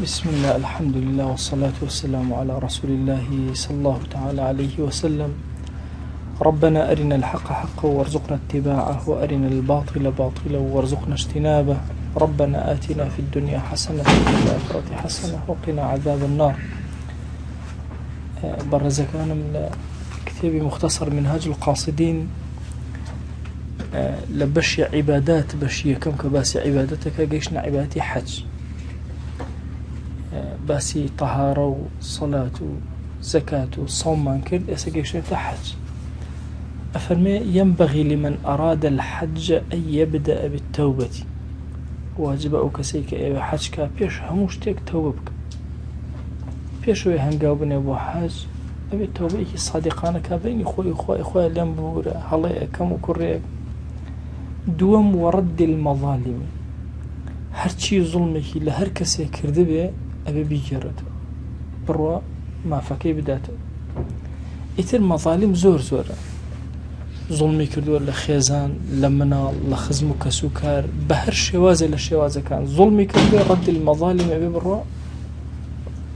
بسم الله، الحمد لله، والصلاة والسلام على رسول الله صلى الله تعالى عليه وسلم. ربنا أرنا الحق حقا وارزقنا اتباعه، وأرنا الباطل باطلا وارزقنا اجتنابه. ربنا آتنا في الدنيا حسنة وفي الآخرة حسنة وقنا عذاب النار. برزكان من كتاب مختصر منهاج القاصدين لبشي عبادات بشي كم كباسي عبادتك قيشنا عبادتي حج، باسي طهارة وصلاة وزكاة وصوم من كل يسقيشنا حج. أفرمي ينبغي لمن أراد الحج أن يبدأ بالتوبة. واجب أو كسيك أي حجك بيش هموشتك توبك بيش ويهنقاو بني أبو حاج أبي التوبة إيكي صادقانك بين إخوة لنبورة هلاي كم وكريك. دوم ورد المظالم، هرشي ظلمك لهر كسي كردبه أبي بيجرته بروا ما فكي بداته. إتر مظالم زور ظلمي كردو لخيزان لمنا لخزم كسكر بهر شوازة للشوازة كان ظلمي كردو رد المظالم أبي بروا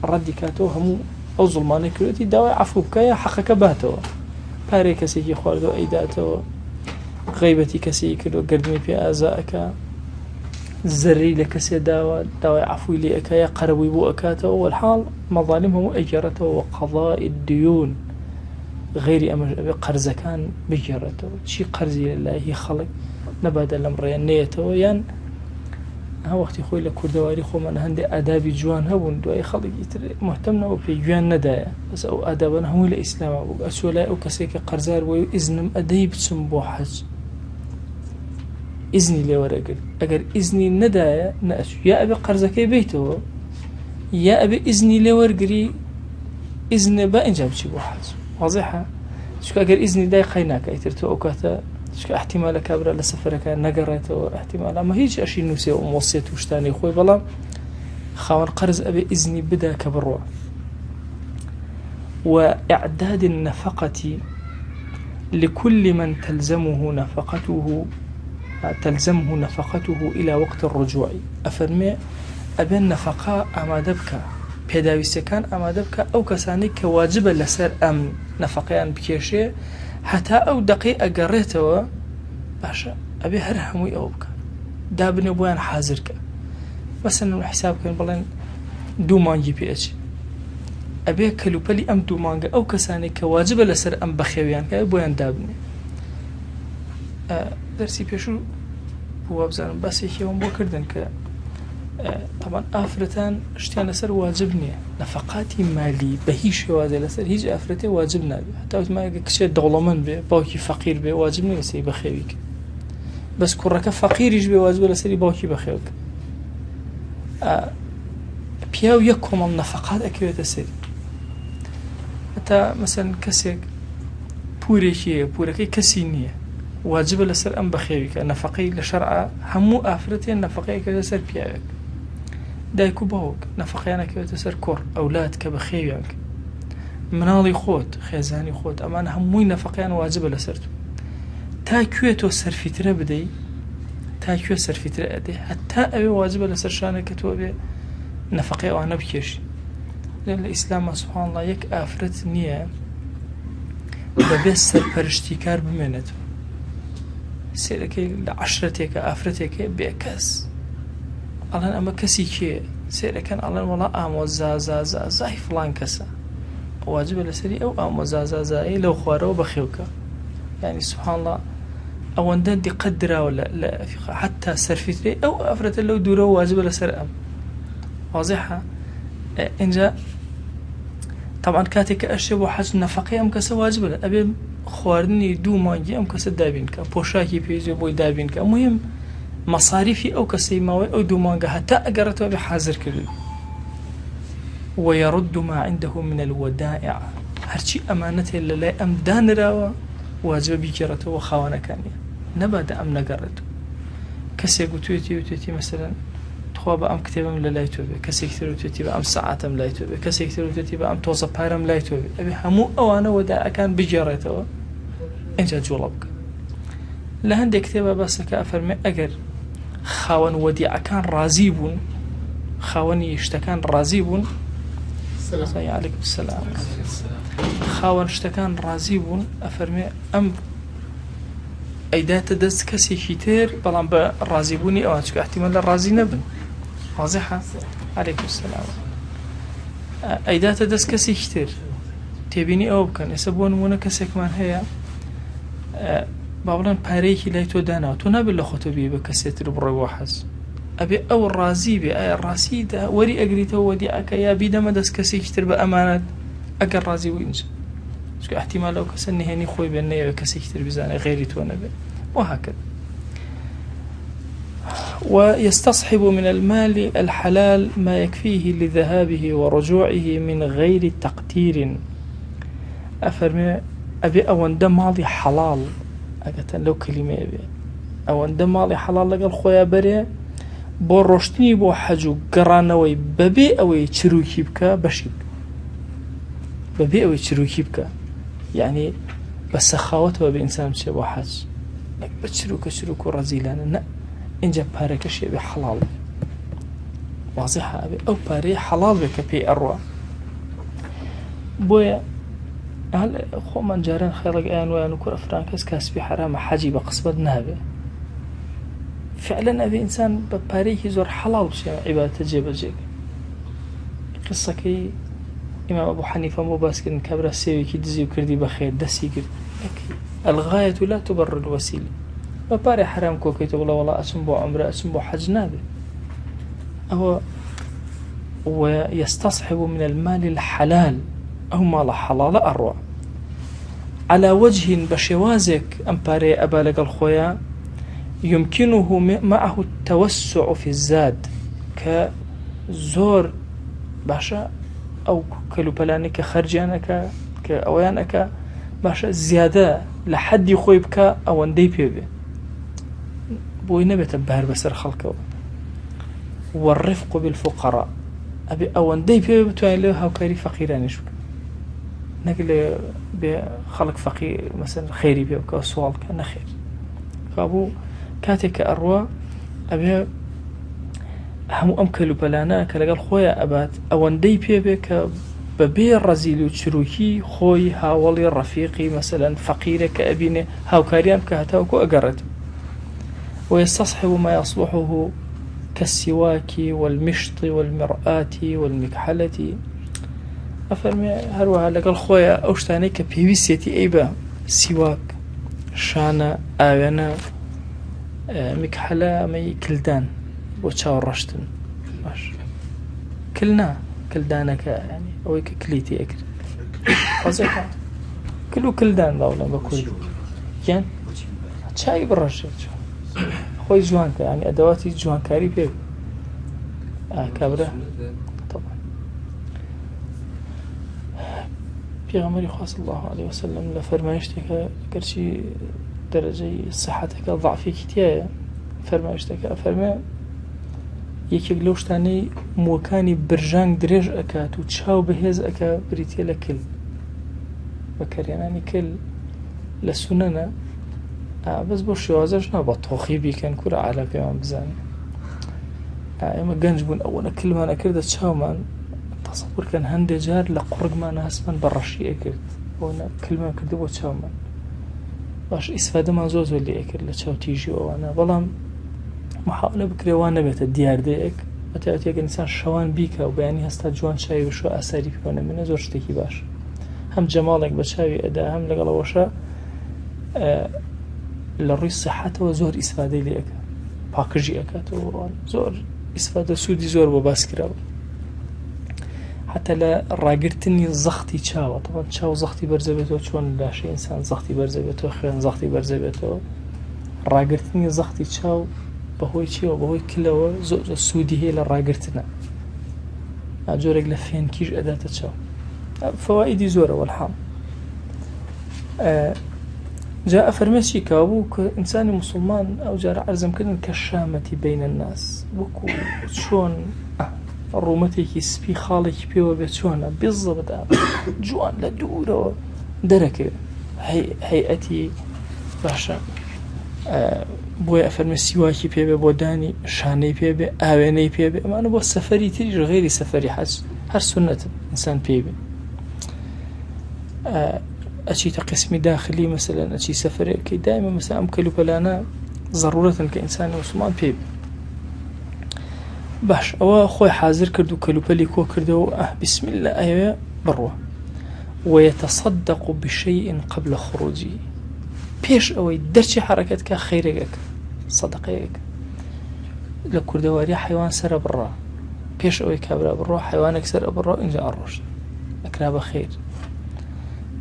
ردي كاتو همو أو ظلماني كردو داوي عفو بكايا حقك باتو باري كسيكي خواردو أيداتو غيبتي كسي كردو قردمي بي آزائك زري لكسي داوي عفو ليك يا قروي بو أكاته. والحال مظالمهم أجرته وقضاء الديون غير قرز كان بجرته شي قرزي لله خلق نبادل الأمر نيته ين ها وقت خوي لكردواري خو من هندي آدابي جوان هبون دواي خلق مهتمنا وفي جوان ندايا بس أو آدابنا هو الإسلام أو أسولاء وكسيك قرزار وإذن أديب سنبو حج إذني لي ورقل أجر إذني ندايا نأسو يا أبي قرزكي بيته يا أبي إذني لي ورقري إذن بإنجاب شي بوحد واضحة. شو أجر إذني داي قيناك يترتو أوكاتا شو احتمال كابرا لسفرك نجرته احتمال ما هيج أشي نوسي وموصيت وشتاني خوي بلا خاون قرز أبي إذني بدا كبروا. وإعداد النفقة لكل من تلزمه نفقته إلى وقت الرجوع. أفرمي أبي النفقة أمادبك بيداويستكان أمادبك أو كسانيك واجبا لسر أمن نفقيان بكيشي حتى أو دقيقة قريته باشا أبي هرهموي أوبك دابني بوين حازرك مثلا حسابك بلين دومان جي بي اتش أبي كلو بلي أم دومان أو كسانيك واجبا لسر أم بخيويان كأبوين دابني درسي بيشو هو بزارن بس يكيون بو كردن ك طبعا آفرتان اشتيان لسر واجبني نفقاتي مالي بهيش واجب لسر هيج آفرتي واجبنا بي حتى ما كشي دولمن بي باوكي فقير بي واجبني لسري بخيوك بس كرك فقير يجبي واجب لسري باوكي بخيوك. بياو يكم النفقات أكيد تسري حتى مثلا كسيك بوركي كسينية واجب لسر أم بخيوك نفقي لشرع همو آفرتين نفقي كسر بياوك دايكو باوك نفقيانا كسر كور أولاد كبخيوك مناضي خوت خيزاني خوت أمان هموي نفقيان واجب لسرتو تاكويتو سرفيترا بدي تاكوية سرفيترا أدي حتى أبي واجب لسر شانك توبي نفقي وأنا بكيش. لأن الإسلام سبحان الله يك آفرت نية ببس سرپرشتيكار بمينتو سيركي لعشرتك آفرتك بيكس الله أما كسي كي سيركن الله ولا أم وزازازازاي فلان كسا واجب لسري أو أم وزازازاي لو خوارو بخيوكا يعني سبحان الله أو أندن دي قدرة ولا لا حتى سرفيتري أو أفرت لو دورو واجب لسر أم واضحة. إنجا طبعا كاتك أشياء وحج نفقي أم كسا واجب له أبي خواردني دو مانجي أم كسا دابينكا بوشاكي بيجي بوي دابينكا مهم مصاريفي أو كسي ماوي أو دو مانجا حتى أقرأتوا بحاضر كله. ويرد ما عنده من الودائع هرشي أمانته اللي لا أم دانرا واجب بيجرته وخوانا كانيا نباد أم نقرته كسي قتويتي مثلا تخواب أم كتابم لا يتوبي كسي كتير وتوتي بأم ساعاتم لا يتوبي كسي كتير وتوتي بأم توصف بارم لا يتوبي أبي همو أوانا ودائع كان بيجرته إنجا جولبك لهندي كتابة بس كأفرمي أجر خاون وديع كان رازيبون خاوەنی شتەکان ڕازی بوون عەلەیکم السەلام خاوەن شتەکان ڕازی بوون ئەفەرمێ ئەم ئەیداتە دەست کەسێکی تر بەڵام بە ڕازیبوونی ئەوان چکە احتیمال لە ڕازی نەبن واضحە عەلەیکم السەلام ئەیداتە دەست کەسێکی تر تێبینی ئەوە بکەن ئێستا بۆ نمونە کەسێکمان هەیە با بڵێن پارەیەکی لای تۆ داناوە تۆ نابێت لە خۆتە بێ بە کەسێتر بڕێەوە حەز ئەبێ ئەو ڕازی بێ ئایا ڕاستیدا وەری ئەگریتەوە وەدیعەکە یا بیدەمە دەست کەسێکی تر بە ئەمانەت ئەگەر ڕازی بوو ئینجا چکە احتیمال ئەو کەسە نهێنی خۆی بێ نەیەوێت کەسێکی تر بزانێ غێری تۆ نەبێت وهكذا ويستصحب من المال الحلال ما يكفيه لذهابه ورجوعه من غير تقدير أفرمي أبي أوان ماڵی حەڵاڵ ئەگەتەن لەو کلمە بێ ئەوەندە ماڵی حەڵاڵ لەگەڵ خۆیان بەرێ بۆ ڕۆشتنی بۆ حەج و گەڕانەوەی بەبێ ئەوەی چروکی بکە بەشی بکە بەبێ ئەوەی چروکی بکە یعنی بە سەخاوەتەوە بە ئینسان بچێ بۆ حەج بە چروک و ڕەزیلانە نە اینجا پارەکەشێ بێ حەڵاڵ واضحە ئەبێ ئەو پارەی حەڵاڵ بێ کە پێی ئەڕوا بۆیە خۆمان جاران خێڵک ئەیان وایان و کوڕە فران کەس کاسبی حرامە حەجی بە قسمت نابێ فعلا ئەبێ ئینسان بە پارەیەکی زۆر حەڵاڵ بچێ عیبادەتە جێبەجێکە قسەکەی ئیمام ئەبوو حەنیفە بۆ باسکردن کابرا سێوێکی دزی و کردی بەخێر دەستی کرد الغایەت لا تبرر الوسیلە بە پارەی حرام کۆکەیتەوە بڵێ وەڵا ئەچم بۆ عومرە ئەچم بۆ حەج نابێ ئەوە ويستصحب من المال الحلال أو مال حلال أروع على وجه بشوازك أمباري أبا لقى الخويا يمكنه معه التوسع في الزاد كزور باشا أو كلوبلانك خرجانك كأويانك باشا زيادة لحد يخويبك أو اندي بيبي بوي نبت بهر بسر خلقه والرفق بالفقراء أبي أو اندي بيبي بتوين له هاوكاري فقيراني شو نقل بخلق فقير مثلا خيري بيبك أو سوال كان خير فأبو كاتك أروى أبي هم أمكلوا بلانا كلقال خويا أبات أوندي بيبك ببير رزيل وشروكي خوي هاولي رفيقي مثلا فقيرك أبيني هاوكاريان كهتاوكو أقرد ويستصحب ما يصلحه كالسواك والمشط والمرآة والمكحلة أفرمي هروها لقال خويا أوشتاني كبيويسيتي أيبا سواك شانة آوانة مكحلة مي كلدان وشاور رشتن باش كلنا كلدانك يعني أو كليتي أكل وظيفة كلو كلدان باولا بكل يعني شاي بالرشد خوي جوانك يعني أدواتي جوانكاري بيب كابرة طبعا پیغمبری خدا صلی الله علیه و سلم لفرمایشتك گرچی درجه صحتك ضعفی کتیه فرمایشتك فرمای یەکێک لەو شتانەی مووەکانی برژانگ درێژ ئەکات و چاو بەهێز ئەکا بریتە لە کل بەکارهێنانی کل لە سونەنە بەس بۆ شێوازەش نا بە تۆخی بیکەن کورە عالا پێمان بزانێ ئێمە گەنج بوون ئەوەنە کلمان ئەکردە چاومان تەسەوورکەن هەندێک جار لە قوڕگمانە هەستمان بە ڕەشی ئەکرد ئەوەنە کلمان کردە بۆ چاومان باش ئیسفادەمان زۆر زۆر لێ ئەکرد لە چاو تیژی ئەوانە بەڵام محاولە بکرێوان نەبێتە دیاردەیەک ئەتەوێت ئینسان شەوان بیکە و بەیانی هەستا جوان چاوی بشۆ ئاساری پێوانە منە زۆر شتێکی باش هەم جەماڵێک بە چاوی ئەدا هەم لەگەڵەوەشە لە ڕووی سەحەتەوە زۆر ئیسفادەی لێ ئەکات پاکژی ئەکاتەوە زۆر ئیسفادە سوودی زۆر بۆ باس کراوە حتى لە ڕاگرتنی زەختی چاوە تەمان چاو زەختی بەرزە بێتەوە چۆن لاشەی ئینسان زەختی بەرزە بێتەوە خوێن زەختی بەرزە بێتەوە ڕاگرتنی زەختی چاو بەهۆی چیەوە بەهۆی کلەوە زۆر سوودی هەیە لە ڕاگرتنە جۆرێک لە فێنکیش ئەداتە چاو فەوائیدی زۆرە وەڵحاڵ جا ئەفەرمێ چی کابوو کە ئینسانی موسڵمان ئەو جارە عەرزەمکردن کە شامەتی بەینە الناس وەکو چۆن ڕوومەتێکی سپی خاڵێکی پێوە بێت چۆنە بێزەبەت جوان لە دوورەوە دەرەکەوێت هەیئەتی باشە بۆیە ئەفەرمێ سیواکی پێبێ بۆ دانی شانەی پێبێ ئاوێنەی پێبێ ئەمانە بۆ سەفەری تریش غێری سەفەری حەج هەر سونەتن ئینسان پێبێ ئەچیتە قسمی داخلی مەسەلەن ئەچی سەفەرێکەکەی دایمە مەسەلەن ئەم کەلوپەلانە ضرورەتن کە ئینسانی موسڵمان پێبێ باش ئەوە خۆی حازر کرد و کەلوپەلی کۆ کردەوە بسم الله ئەوێ بڕوە ويتصدق بشيء قبل خروجه پێش ئەوەی دەرچی حرەکەتکە خەیرێکەکە سەدەقەیەک لە کوردەواری حیوان سرە بڕا پێش ئەوەی کابرا بڕۆ حیوانێک سەر بڕۆ اینجا ئەڕۆژ ئەکرا بە خێر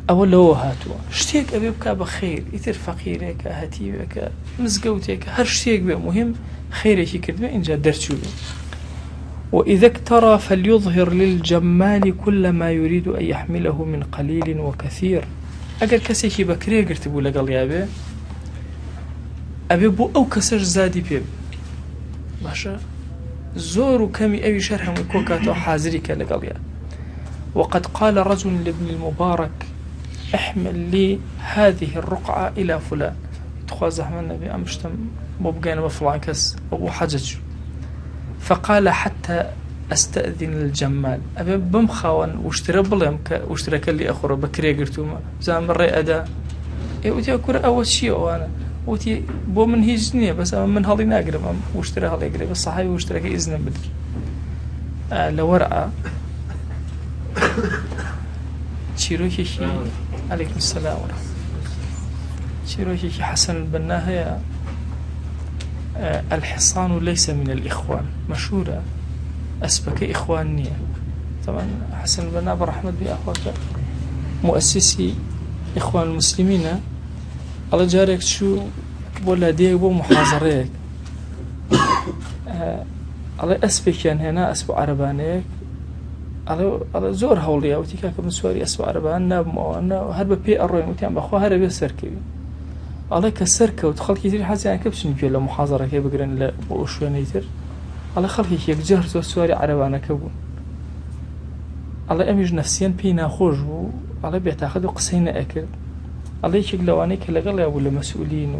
ئەوە لەوە هاتووە شتێک ئەبێ بکا بە خێر ئیتر فەقیرێکە هەتیوێکە مزگەوتێکە هەر شتێک بێ مهم خێرێکی کردبێ اینجا دەرچوو بێ وإذا اكترى فليظهر للجمال كل ما يريد أن يحمله من قليل وكثير أجر كسيكي بكري قرتبو لقل يابي أبي بو أو كسر زادي بيب باشا زور كمي أبي شرح وكوكاتو حازريك لقل يابي وقد قال رجل لابن المبارك احمل لي هذه الرقعة إلى فلان تخوز أحمد النبي أمشتم مبقين بفلان كس أبو حجج فقال حتى أستأذن الجمال أبي بمخاون واشترى بلهم واشترى كلي أخره بكري قرتوما زمان مرة أدا وتي أكون أول شيء وأنا وتي بو من هيجني بس من هالي ناقرب واشترى هالي قريب الصحابي واشترى كإذن بدر لورقة تشيروكي عليكم السلام ورحمة تشيروكي حسن البنا هي الحصان ليس من الإخوان مشهورة أسبك إخوانية طبعا حسن البنا برحمة بأخوة مؤسسي إخوان المسلمين الله جارك شو ولا ديك بو محاضريك الله أسبك يعني هنا أسبو عربانيك الله زور هوليا وتيكا كم سواري أسبو عربان ناب موانا هرب بي أروين وتيام بأخوة هرب يسركي الله كسركه وتخلق كثير حاجة يعني كبش نجي له محاضرة كي بقرن لا وشو نيتر الله خلق يجهر زور سواري عربانا كبون الله أميج نفسيا بينا خوج الله بيتاخذ قصينا أكل الله يشيك لواني كلا قال ولا مسؤولين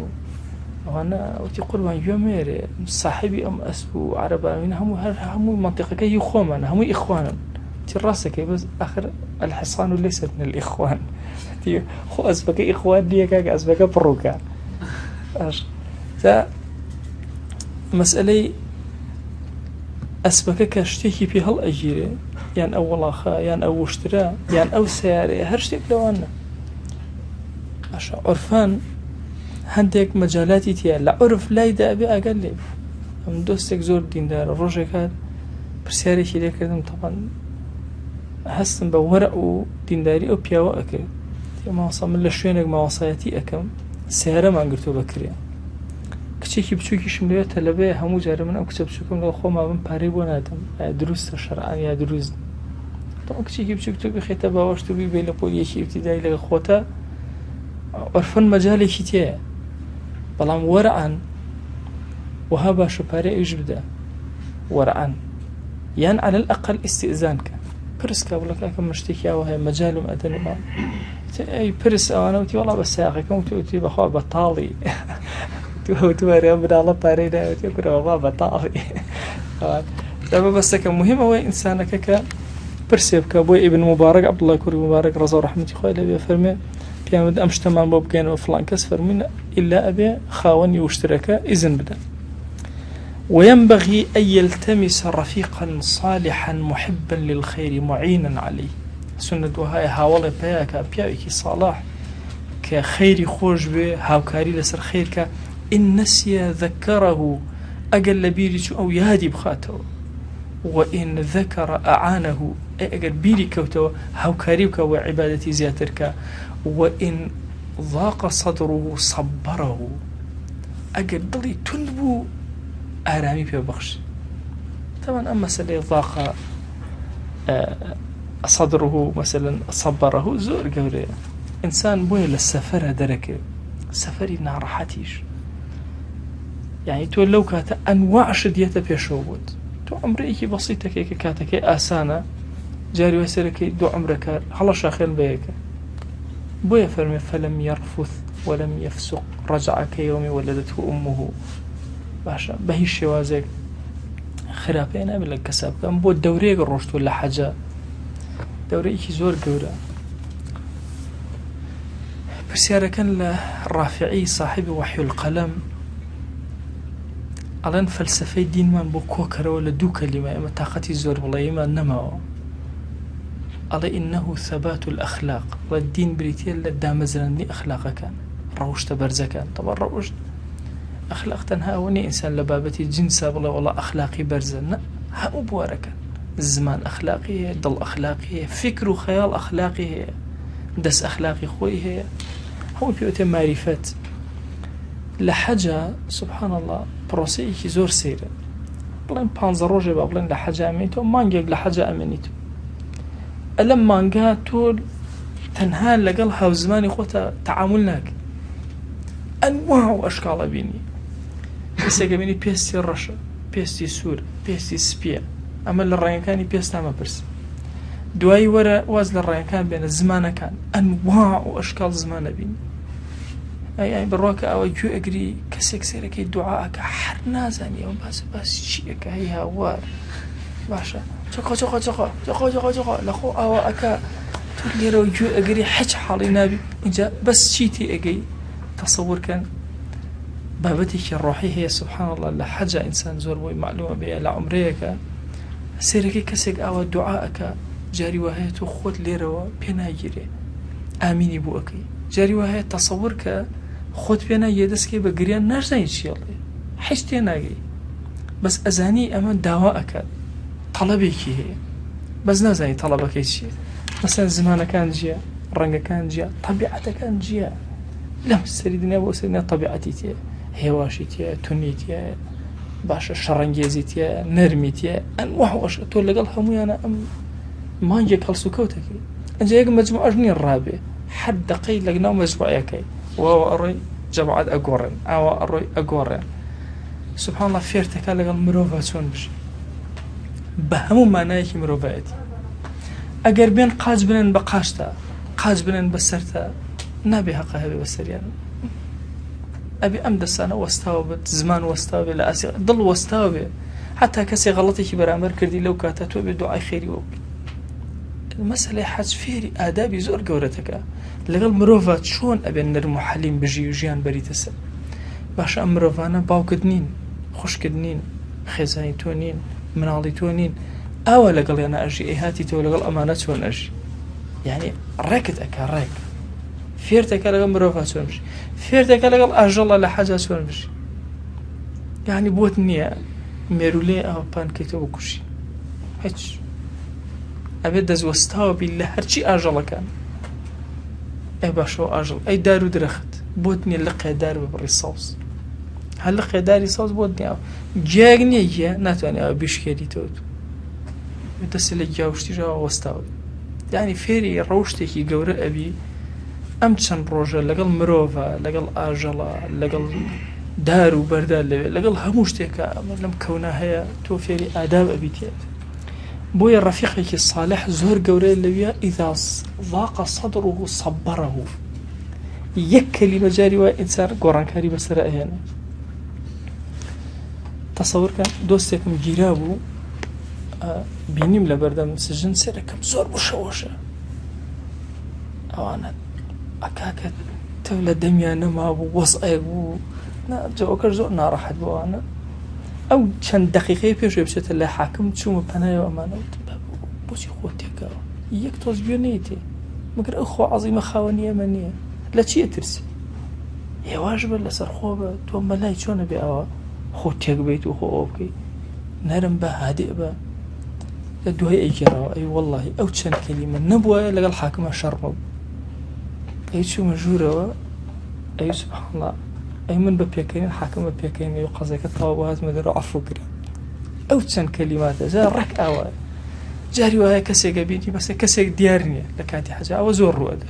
وانا وتقول وان يومير صاحبي أم أسبو عربانين هم منطقة كي يخومنا هم إخوانا راسك بس آخر الحصان ليس من الإخوان خو أسبك إخوان ليك أسبك بروكا تا مسألة أسبك كاشتكي في هالأجيرة يعني أول أخا يعني أو اشترى يعني أو سيارة هرشتك لو أنا عرفان هندك مجالاتي تيا لا عرف لا يدا أبي أقل من دوستك زور دين دار الرجل هذا برسياري شيء كذا طبعا هستن بورق ودينداري أو بياو أكل ما وصل من لشوينك ما وصايتي أكم سيارة ما قلتو بكريا كتشي بچوكي شملية تلبية همو جارة من أو كتب شكم لو خو ما من باريبو نادم دروس شرعان يا دروس طبعا كتشي بچوك تو بخيطة باوشتو بي بيلا بوليشي ابتدائي لغخوتا عرفان مجالي كتيا بلام ورعان وهابا شباري يجبدا ورعان يعني على الأقل استئذانك برسكا ولا كم مشتكي أو هي مجال مأذن ما أي برس أو أنا وتي والله بس ساقك وتي بخوا بطالي تواري من الله بارينا وتي كنا والله بطالي تبى بس كم مهم هو إنسانك ك برسيب كابوي ابن مبارك عبد الله كوري مبارك رضا رحمة الله عليه فرمي بيعمل أمش تمام باب كان وفلان كسر فرمينا إلا أبي خاوني واشترك إذن بدا وينبغي أن يلتمس رفيقا صالحا محبا للخير معينا عليه سنة وهاي هاولي بياك بياكي صلاح كخير خوش به هاوكاري لسر خير إن نسي ذكره أقل بيري أو يهدي بخاته وإن ذكر أعانه أقل بيري كوته هاوكاريك وعبادتي زياترك وإن ضاق صدره صبره أقل ضلي تنبو آرامي في بخش طبعا أما مسألة ضاق صدره مثلا صبره زور قولي إنسان بوي للسفر دركه سفري نارحتيش يعني تو لو كانت أنواع شديته بيشوبود تو عمريكي بسيطة كيك كاتك آسانة جاري وسرك دو عمرك هلا شاخين بيك بوي فرمي فلم يرفث ولم يفسق رجع كيوم ولدته أمه. باشا بهي الشوازك خرابين قبل الكسب كان بو الدوري قرشت ولا حاجة دوري إيش زور جورا. برسيارة كان الرافعي صاحب وحي القلم الان فلسفه دین من بو كوكر ولا دو كلمة اما طاقتي زور والله ما نما على انه ثبات الاخلاق والدين بريتيا لدام زرني اخلاق كان روشت برزه كان طبعا روشت اخلاق تنها وني انسان لبابتي جنسه والله اخلاقي برزه ها بورك الزمان اخلاقي ضل اخلاقي فكر وخيال اخلاقي دس اخلاقي خوي هي هو بيوت معرفات لحاجة سبحان الله بروسي كي زور سيرة بلين بانز روجي بلين لحاجة أمنيتو مانجاك لحاجة أمنيتو ألم مانجا تول تنها لقلها وزماني خوتا تعاملناك أنواع وأشكال بيني بس يقبيني بيستي الرشا بيستي سور بيستي سبيع أما للرأيان كاني بيستا ما برس دواي ورا واز للرأيان كان بين الزمان كان أنواع وأشكال زمان بيني أي بروك أو جو أجري كسك سيرك الدعاء كحرنا زاني يوم بس شيء كهي هوار باشا تقا لخو أو أكا تقولي رو جو أجري حج حالي نبي إنجا بس شيتي أجي تصور كان بابتك الروحي هي سبحان الله لحاجة إنسان زور بوي معلومة بيا لعمريك سيرك كسك أو الدعاء جاري وهي تخوت ليرو بيناجري آميني بو أكي جاري وهي تصور خود بينا يدسكي بقريان نرزاين شيء الله حشتي ناقي بس أزاني أمان دواءك طلبك هي بس نزاني طلبك شيء مثلا زمان كان جيا رنگ كان جيا طبيعتك كان جيا لا سريدنا وسريدنا طبيعتي تي هواشي تي توني تي باش شرنجيزي تي نرمي تي أنواع وش تقول لقال همي أنا ما نجي كالسكوتك أنجيك مجموعة جنين الرابع حد دقيق لقنا مجموعة كي وهو أروي جماعة أقورن أو أروي أقورن سبحان الله فيرتك لقى المروفة شون بش بهمو معنايك مروفاتي أجر بين قاج بنن بقاشتا قاج بنن بسرتا نبي حقها بسريان أبي أمد السنة واستوبت زمان واستوب لا أسي ضل واستوب حتى كسي غلطي كبر أمر كردي لو كاتتو بدعاء خيري وب المسألة حاج فيري آدابي زور جورتك لقل مروفات شون أبي نرمو حليم بجي وجيان بريتسل باش أمروفانا باوكدنين خوشكدنين خزايتونين مناضيتونين أو لقل أنا أجي إهاتي تو لقل أمانتون أجي يعني ركت أكا رك فيرتك لقل مروفات شون بجي فيرتك لقل أجل لحاجة شون بجي يعني بوتنيا ميرولي أو بانكيتو بكوشي هيتش أبي دز وستاو بالله هرشي أجل كان أي باشو أجل أي دارو درخت بوتني لقي دار بالرصاص هل لقي داري صوص بوتني أو جاغني يا ناتواني أو بيشكيلي توت يتصل الجاوشتي جا وستاو يعني فيري روشتي جورا أبي أمتشن روجا لقل مروفا لقل أجلا لقل دارو بردال لقل هموشتك لم كونها هي تو فيري آداب أبي تيات بويا رفيقك الصالح زور قوري اللي إذا ضاق صدره صبره يكلي مجاري وإنسان قران كاري بس رأينا تصور كان دوستكم جيرابو بينيم لبردم سجن سيركم زور بشوشة أو أنا أكاكت تولد دميا نما وصعي جوكر زور نارحت بو أنا أو چند دقيقة پیش بشت الله حاكم شو مبنايا وأمانة بوشي خوتك يك توز بيونيتي مقر أخو عظيمة خوانية منية لا شيء ترسي هي واجب ولا سرخوبة تو ملاي شون بيأوا خوتك بيت وخو أوكي نرم به هادئ به دوهي أي جرا أي والله أو چند كلمة نبوة لقى الحاكم شرمب أي شو مجورة أي سبحان الله أي من ببيكين حاكم ببيكين يقصيك الطوابات مدر عفو كرا أو تسن كلمات زي رك أو جاري وهاي كسيك بيني بس كسيك ديارني لكاتي حاجة أو زور روده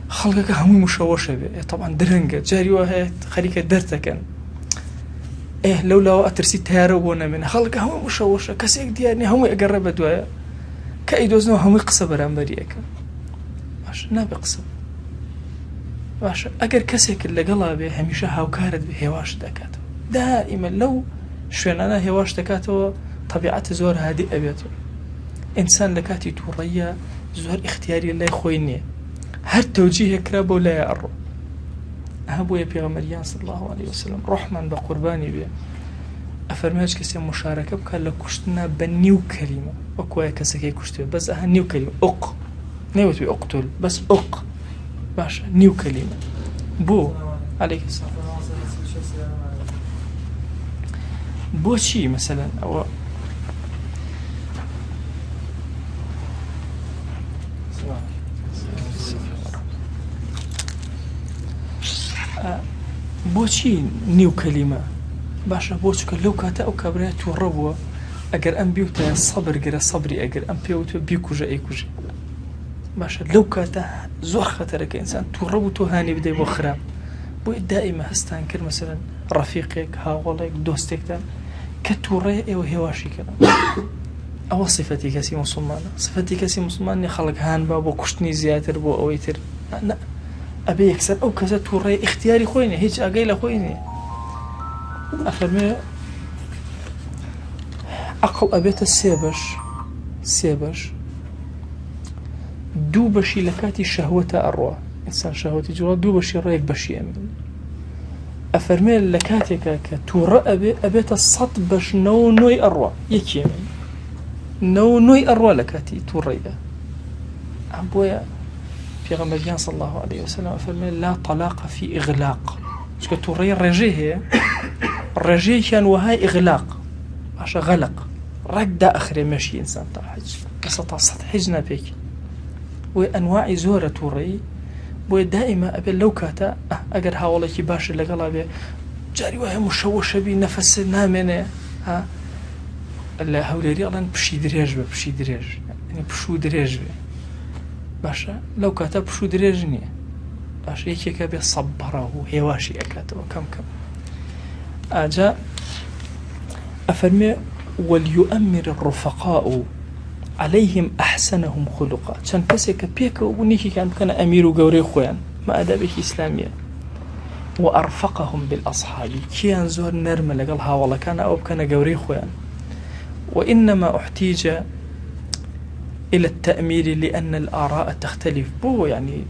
خلقك هم مشوشة به طبعا درنجة جاري وهاي خليك درتكن إيه لولا أترسي تهربونا من خلقك هم مشوشة كسيك ديارني هم يقرب دوايا كأيدوزنا هم يقصب رامبريك ماش نبي قصب باشە ئەگەر کەسێک لەگەڵا بێ هەمیشە هاوکارت بێ هێواش دەکاتەوە دائیمە لەو شوێنانە هێواش دەکاتەوە طبیعەت زۆر هادی ئەبێتەوە ئینسان لە کاتی تووڕەیە زۆر اختیاری لای خۆی نییە هەر تەوجیهێکرا بۆ لایە ئەڕۆ ئەها بۆیە پێغەمبەریان صلی الله عليه وسلم ڕحمان بە قوربانی بێ ئەفەرمێ کەسێ مشارەکە بکات لە کوشتنا بە نیو کەلیمە وەکوایە کەسەکەی کوشتێ بەس ئەها نیو کەلیمە ئوق نەیوتوی ئوقتل بەس ئوق باشە نیو کەلیمە بۆ عەلەیک السەلام بۆچی مەسەلەن ئەوە بۆچی نیو کەلیمە باشە بۆ چکە لەو کاتە ئەو کابرای تووڕە بووە ئەگەر ئەم بیوتە سەبرگرە سەبری ئەگەر ئەم پێوتە بیکوژە ئەیکوژێ باشە لەو کاتە زۆر خەتەرەکە ئینسان تووڕە بوو تۆ هانی بدەی بۆ خراپ بۆی دائیمە هەستان کرد مەسەلەن ڕەفیقێک هاوڵێک دۆستێکتان کە تووڕەیە ئێوە هێواشی کردن ئەوە صفەتی کەسی موسڵمانە صفەتی کەسی موسڵمان نیە خەڵک هان با بۆ کوشتنی زیاتر بۆ ئەوەی تر ئەبێ یەکسەر ئەو کەسە تووڕەیە اختیاری خۆی نیە هیچ ئاگای لە خۆی نییە ئەفەرمێ عەقڵ ئەبێتە سێ بەش دوو بەشی لە کاتی شەهوەتە ئەڕوا ئینسان شەهوەتی جوڵا دوو بەشی ڕێک بەشی ئەمێن ئەفەرمێ لە کاتێکە کە تووڕە ئەبێتە 100 بەش 99 ئەڕوا یەکی ئەمێن 99 ئەڕوا لە کاتی تووڕەیە ئەم بۆیە پێغەمبەریان صلی الله عليه وسلم ئەفەرمێ لا طلاق في إغلاق چکە تووڕەیە ڕێژەی هەیە ڕێژەیەکیان وەهای ئیغلاق باشە غەلق ڕێک دائەخرێ مێشی ئینسان تا حەج کەسە تا 100 حیج ناپێکی بۆیە ئەنواعی زۆرە تووڕەیی بۆیە دائیمە ئەبێت لەو کاتە ئەگەر هاوڵێکی باشە لەگەڵا بێ جاری وایە مشەوەشەبی نەفەس نامێنێ لە هەولێری ئەڵێن پشی درێژ بێ پشی درێژ یعنی پشوو درێژ بێ باشە لەو کاتە پشوو درێژ نییە باشە یەکێکە بێ سەبڕە و هێواشی ئەکاتەوە کەم ئاجا ئەفەرمێ وەلیوئەمر الرفقاء عليهم أحسنهم خلقا چەند کەسێک کە پێکەوە بوو نیکیان بکەنە ئەمیر و گەورەی خۆیان مە ئەدەبێکی ئیسلامیە وأرفقهم بالأصحاب کیان زۆر نەرمە لەگەڵ هاوڵەکان ئەو بکەنە گەورەی خۆیان وإنما احتيج إلى التأمير لأن الآراء تختلف بو يعني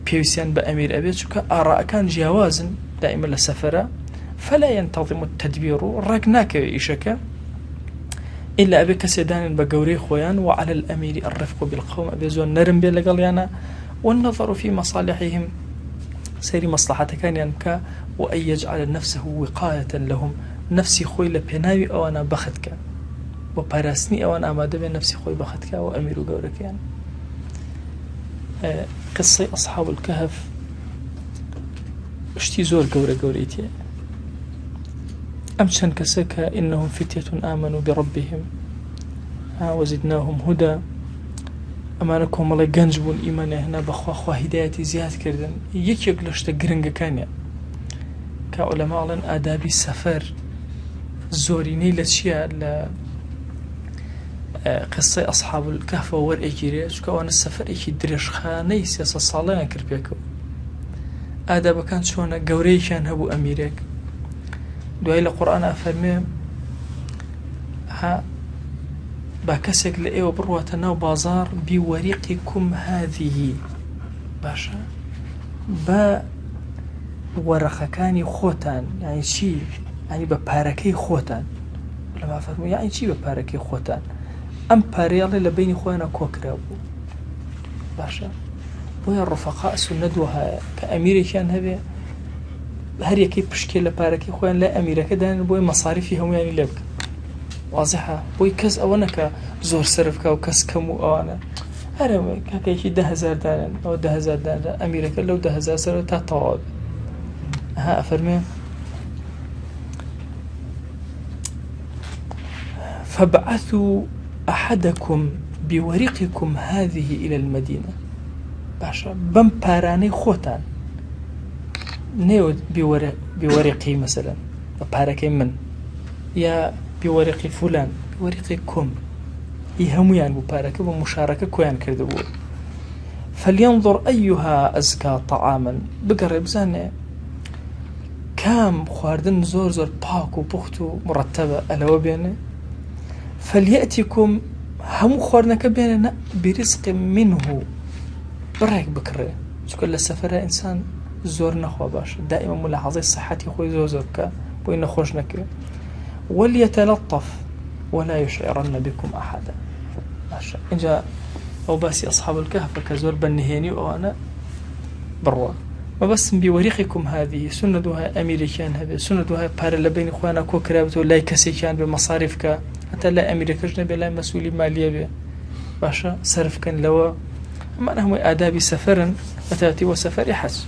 بيوسيان بأمير أبي چونکە ئاراءەکان جیاوازن دائما لسفرة فلا ينتظم التدبير ڕاك إيشك إلا أبي كسيدان بقوري خويان وعلى الأمير الرفق بالقوم أبي زون نرم بي لقليانا والنظر في مصالحهم سيري مصلحة كان ينكا وأن يجعل نفسه وقاية لهم نفسي خوي لبناوي أو أنا بختك وباراسني أو أنا أمادة نفسي خوي بختك وأمير قورك يعني قصة أصحاب الكهف اشتي زور قوريتي أمشن كسكا إنهم فتية آمنوا بربهم وزدناهم هدى أمانكم الله جنجبون إيمان هنا بخوا هدايتي زياد كردن يك لشت جرنج كانيا كعلماء لن آداب السفر زوريني لشيء ل قصة أصحاب الكهف ور إجريش كأن السفر إيش درش خاني سياسة صالحة كربيكو آداب كان شونا جوري كان هبو أميرك دوای لە قورآن ئەفەرمێ با کەسێک لە ئێوە بڕواتە ناو بازار بیوەریقیکم هذه باشە بە وەرەخەکانی خۆتان یعنی چی یعنی بە پارەکەی خۆتان لەما فەرموو یعنی چی بە پارەکەی خۆتان ئەم پارەیەڵێ لە بینی خۆیانە کۆکرا بوو باشە بۆیە ڕفەقا سونەت وهایە کە ئەمیرێکیان هەبێ هەر یەکەی پشکێ لە پارەکەی خۆیان لای ئەمیرەکە دانن بۆی مەساریفی هەمویانی لێ بکەن واضحە بۆی کەس ئەوە نەکە زۆر سەرف بکە و کەس کەم و ئەوانە هەرەوەی کاکەیەکی 10,000 دانن ئەو 10,000 دانە ئەمیرەکە لەو 10,000 سەرەوە تا تەواو ها ئەفەرمێ فابعثوا أحدكم بورقكم هذه إلى المدينة باشا بم پارانەی خۆتان نێوت بورقي مثلا بارەکەی من یا بورقي فلان بورقي كم هەمویان بوو پارەکە بە مشارەکە کۆیان کردبوو فلينظر أيها أزكى طعاما بقرب بزانه كام خواردن زور زور باك وبخت مرتبة ألو بينه فليأتكم هم خواردنك بيننا برزق منه بريك بكره شو كل السفر إنسان زور نخوة باش دائما ملاحظة صحتي خوي زور زورك بوين خوشنك وليتلطف ولا يشعرن بكم أحدا ماشا إن جاء أو باسي أصحاب الكهف كزور بنهيني وأنا بروا ما بس بوريقكم هذه سندها أمريكان هذه سندها بارلا بين إخوانا كوكرابت ولا كسي كان بمصاريفك حتى لا أمريكا جنبي لا مسؤولي مالية به باشا صرف كان لو أما أنهم آداب سفر أتاتي وسفر حس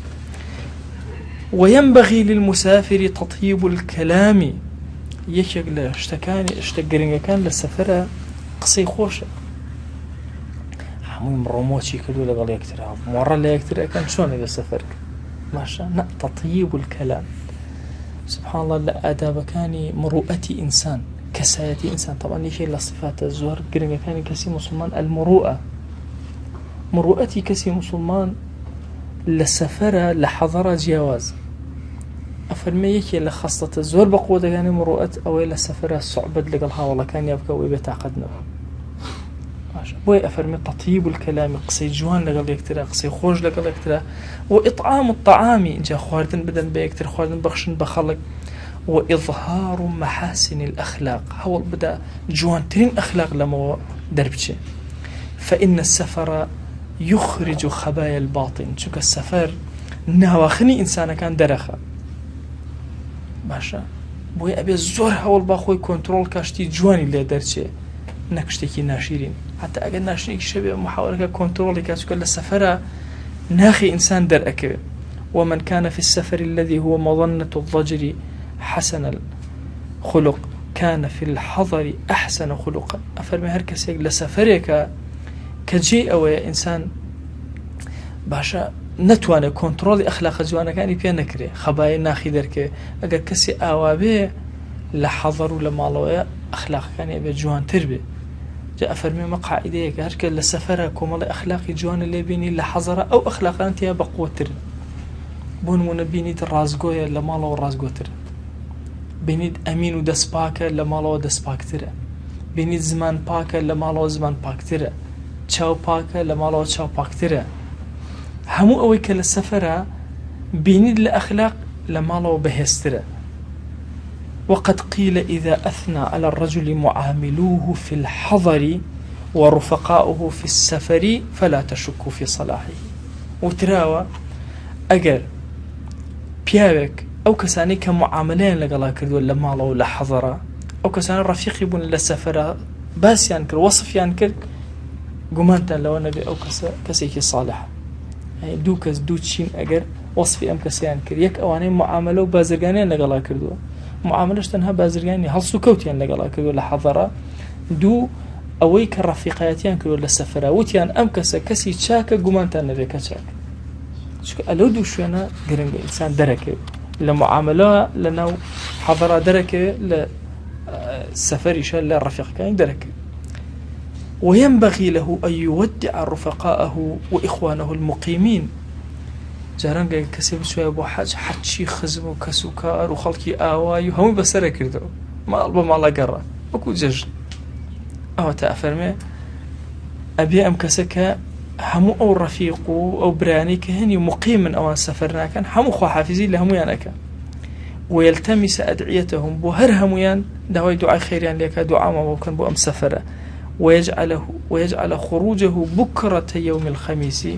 وينبغي للمسافر تطيب الكلام يشغل اشتكاني اشتقرين كان للسفر قصي خوشة حموم رموتشي كدو لقال يكترها مرة لا يكترها كان شون إذا سفرك ماشا تطيب الكلام سبحان الله لا آداب كاني مروءتي إنسان كسايتي إنسان طبعا يشي لصفات الزهر قرين كاني كسي مسلمان المروءة مروءتي كسي مسلمان لسفرة لحضرة جواز أفرمي يكي لخاصة الزور بقوة كان مروءة أو لسفرة صعبة لقلها والله كان يبقى ويبتعقدنا بوي أفرمي تطيب الكلام قصي جوان لقل يكترا قصي خوش لقل يكترا وإطعام الطعام جا خواردن بدن بيكتر خواردن بخشن بخلق وإظهار محاسن الأخلاق هول بدأ جوان ترين أخلاق لما دربتش فإن السفر يخرج خبايا الباطن شوك السفر نواخني إنسان كان درخة باشا بوي أبي الزور هول باخوي كنترول كاشتي جواني اللي درتش نكشتكي ناشرين حتى أجل ناشرين شبه محاولة كنترول كاشتي كل السفر ناخي إنسان درأك ومن كان في السفر الذي هو مظنة الضجر حسن الخلق كان في الحضر أحسن خلقا أفرمي هركس لسفرك كجي أو إنسان باشا نتوانه كنترول أخلاق جوانا كاني بيا نكري خبايا ناخي درك أجر كسي أوابي لحضر ولا الله أخلاق كاني أبي جوان تربي جاء فرمي مقع إيديك هرك لسفرة كومال أخلاقي جوان اللي بيني لحضر أو أخلاق أنت يا بقوة تر بون من بيني الرازقوية لما الله الرازقو تر بيني أمين ودس باكا لما الله ودس باك تر بيني زمان باكا لما الله زمان باك تر تشاو باكا لما الله تشاو باك تر همو أوي كالسفرة بيني الأخلاق لما الله بهستر وقد قيل إذا أثنى على الرجل معاملوه في الحضر ورفقاؤه في السفر فلا تشك في صلاحه وتراوى أجر بيابك أو كساني كمعاملين لقلا كردو لما الله ولا حضر أو كساني رفيق يبون للسفر بس ينكر وصف ينكر قمانتا لو نبي أو كسيكي صالح يعني دوكس دوتشين أجر وصفي أم كسيان كر يك أواني معاملة وبازرجانين لقلا كردو معاملش تنها بازرجاني هل سكوتيان لقلا كردو لحضرة دو أويك الرفيقاتيان كردو للسفرة وتيان أم كسي تشاكا قمانتا نبي كتشاك شو ألو دو شو أنا قرنج إنسان دركة لمعاملة لنا حضرة دركة لسفري شال للرفيق كان دركة وينبغي له أن يودع رفقاءه وإخوانه المقيمين جاران كسب شوية أبو حد شي خزم وكسوكار وخلقي آواي وهم بسرة كردو ما ألبا ما الله قرى وكو جج أو تأفرمي أبي أم كسكا همو أو رفيقو أو براني كهني مقيم أوان سفرنا كان همو خوا حافظين لهمو يانكا ويلتمس أدعيتهم بوهر هميان دعوي دعاء خيريان ليك دعاء ما ممكن بو أم سفرة ويجعل خروجه بكرة يوم الخميس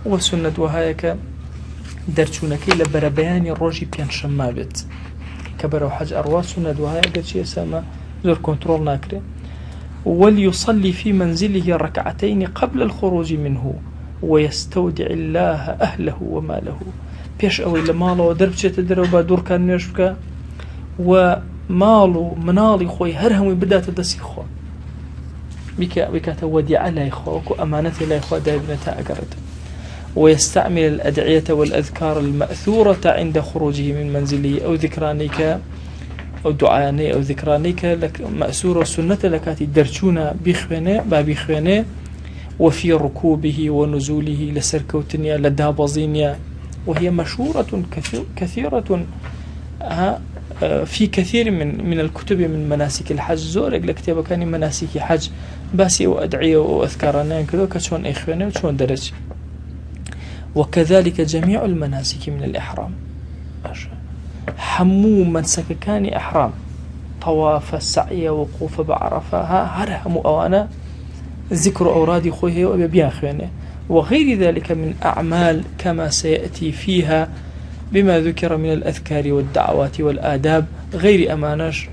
وسنة وهايك درچونك لبربيان الروجي بيان شمابت كبر وحج أروا سنة وهايك شيء سما زور كنترول ناكري وليصلي في منزله ركعتين قبل الخروج منه ويستودع الله أهله وماله بيش أوي لماله ودربشة تدرو بادور كان نشبك وماله منالي خوي هرهم بدأ تدسي خو بك تودع لا يخوك وأمانة لا يخو دائما تأقرد ويستعمل الأدعية والأذكار المأثورة عند خروجه من منزله أو ذكرانيك أو دعاني أو ذكرانيك لك مأسورة سنة لكاتي درشونا بيخواني بابيخواني وفي ركوبه ونزوله لسركوتنيا لدابزينيا، وهي مشهورة كثيرة في كثير من الكتب من مناسك الحج. زورك لكتاب كان مناسك حج باسي وأدعية وأذكارنا كذا كشون إخواني وشون درج. وكذلك جميع المناسك من الإحرام، حمو منسك كان إحرام، طواف، السعي، وقوف بعرفة، هرهم أوانا ذكر أوراد خويه وبيان خوانه، وغير ذلك من أعمال كما سيأتي فيها بما ذكر من الأذكار والدعوات والآداب غير أمانش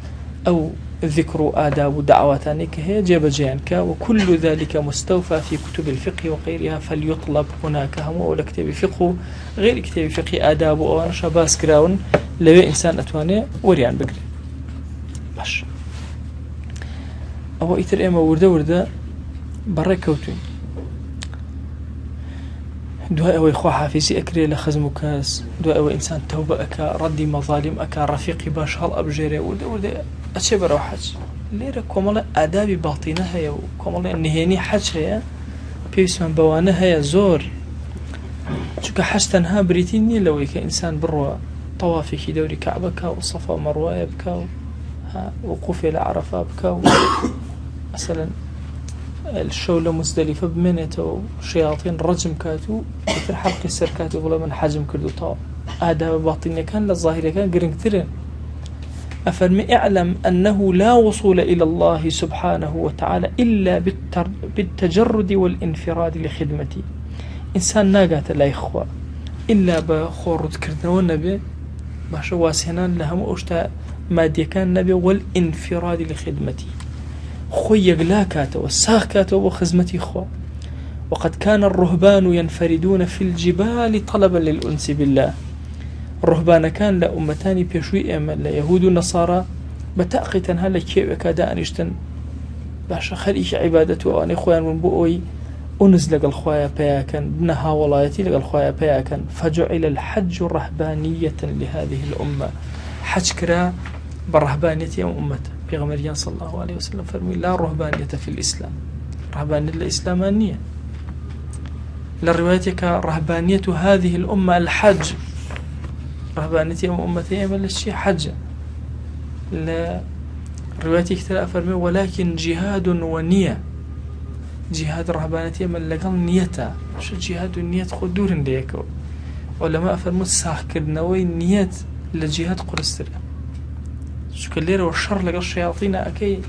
أو ذكر آداب ودعواتاني كهي جيب جيانك، وكل ذلك مستوفى في كتب الفقه وغيرها. فليطلب هناك هم أول كتاب فقه غير كتاب فقه آداب وأنشا باس كراون لو إنسان أتواني وريان بقري باش أو إتر إما وردة برا كوتين دعاء أو إخوة حافظي أكري لخزم كاس، دعاء أو إنسان توبة أكا، ردي مظالم أكا، رفيقي باش هل أبجيري وردة أشي برا حج ليرة كومالا آدابي باطنها يا كومالا نهيني حج هيا بيسمن بوانها يا زور. شوكا حج تنها بريتيني لو كإنسان بروا طوافي كي دوري كعبة كا وصفا مروة بكا وقوفي لعرفة بكا مثلا الشولة مزدلفة بمنته وشياطين رجم كاتو في حلق السركاتو ولا من حجم كردو طاو آداب باطنية كان للظاهرة كان قرنكترين. أفرمي اعلم أنه لا وصول إلى الله سبحانه وتعالى إلا بالتجرد والانفراد لخدمتي. إنسان ناقات لا إخوة إلا بخورد كردنا والنبي باش واسهنان لهم أشتا مادية كان نبي والانفراد لخدمتي خوي يقلاكاته والساخكاته وخزمتي خوا. وقد كان الرهبان ينفردون في الجبال طلبا للأنس بالله. الرهبان كان لأمتان بيشوي أمل يهود ونصارى بتأقيتا هلا كيف كادا أنشتن باش خليش عبادته وأنا خوان من بؤوي أنز لقى الخوايا بياكن بنها ولايتي لقى الخوايا بياكن. فجعل الحج رهبانية لهذه الأمة، حج كرا بالرهبانية أمته. بيغمريان صلى الله عليه وسلم فرمي لا رهبانية في الإسلام، رهبانية الإسلامانية. لروايتك رهبانية هذه الأمة الحج، رهبانية أمتي من الشيء حج. لروايتك تلا فرمي ولكن جهاد ونية، جهاد رهبانية من لقل نيته. شو جهاد النية خدور ليكو علماء فرموا الساخ كرنوي نية لجهاد قرستر. شو كليره والشر لقى الشياطين أكي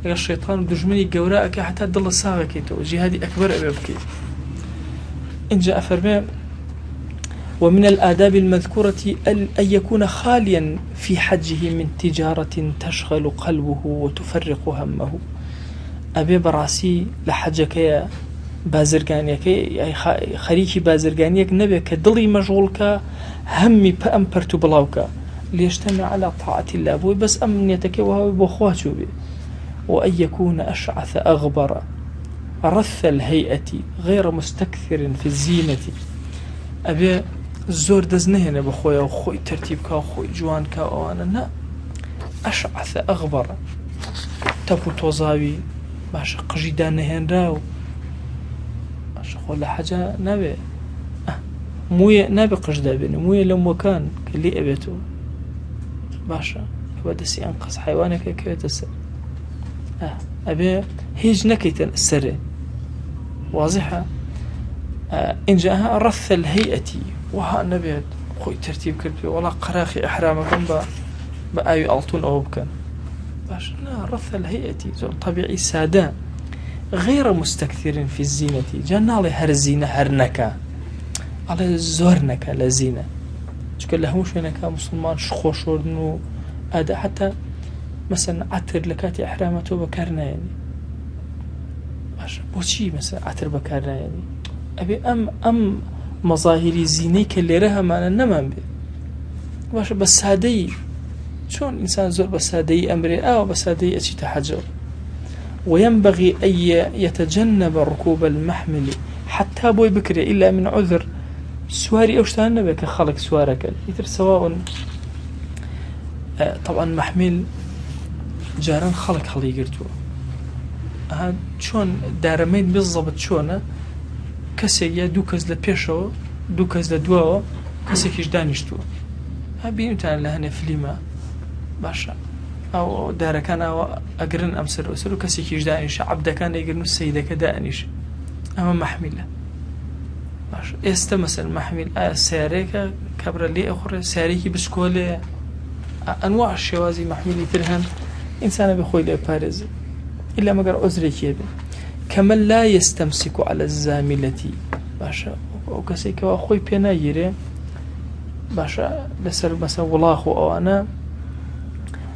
لقى الشيطان بدجمني جوراء أكي حتى دل الساغة كيتو جهادي أكبر أبيبكي. إن جاء فرمي ومن الآداب المذكورة أن يكون خاليا في حجه من تجارة تشغل قلبه وتفرق همه. أبي براسي لحجك يا بازرگانيك يا خريكي بازرگانيك نبي كدلي مشغولك همي بأمبرتو بلاوك ليجتمع على طاعة الله بوي بس أمنيتك وهو بخواتو بي. وأن يكون أشعث أغبر رث الهيئة غير مستكثر في الزينة. أبي زور دزنهن بخويا وخوي ترتيبك وخوي جوانك وأنا لا أشعث أغبر تبو توزاوي باش قجيدان هنراو باش خول حاجة نبي موية نبي قجدا بيني موية لما كان كلي أبيتو باشا ودسي أنقص حيوانك كيف تسر أبي هيج نكيت السر واضحة. إن جاءها رث الهيئة وها نبيت خوي ترتيب كربي ولا قراخي إحرامكم بأي ألطون أو بكن باش لا رث الهيئة زول طبيعي سادة غير مستكثر في الزينة. جانا على هرزينة هرنكا على زورنكا لزينة شكل لهمش هناك مسلمان شخوشورنو هذا حتى مثلا عطر لكاتي إحرامته بكرنا يعني باش بوشي مثلا عطر بكرنا يعني أبي أم مظاهر زيني كاللي رها معنا نمان بي باش بس هادي شون إنسان زور بس هادي أمري بس هادي أشي تحجر. وينبغي أن يتجنب ركوب المحمل حتى بوي بكري إلا من عذر سواري أوشتان نبيك خلق سوارك يتر سواء طبعا محمل جاران خلق خلي قرتو چۆن دارەمەین بالضبط چۆنە کەسێک یا دوو کەس لە پێشەوە دوو کەس لە دووەوە کەسێکیش دانیشتووە بینتان لە هەنێ فلیمە باشە ئەو دارەکان ئەوە ئەگرن ئەم سەر و کەسێکیش دانیشە عەبدەکان ئەیگرن و سەیدەکە دانیشە ئەمە مەحمیلە باش ئێستا مەسەل مەحمیل ئایا سیارەیەکە کابرا لێ ئەخوڕێ سیارێکی بچکۆلێ ئەنواع شێوازی مەحمیلی تر هەن ئینسانە بە خۆی لێ پارێزێ إلا مەگەر عذرێکی هەبێ کەمە لا يستمسك على الزاملة باشە ئەو کەسێکەوە خۆی پێ ناگیرێ باشە لەسەر مەسە وڵاخ و ئەوانە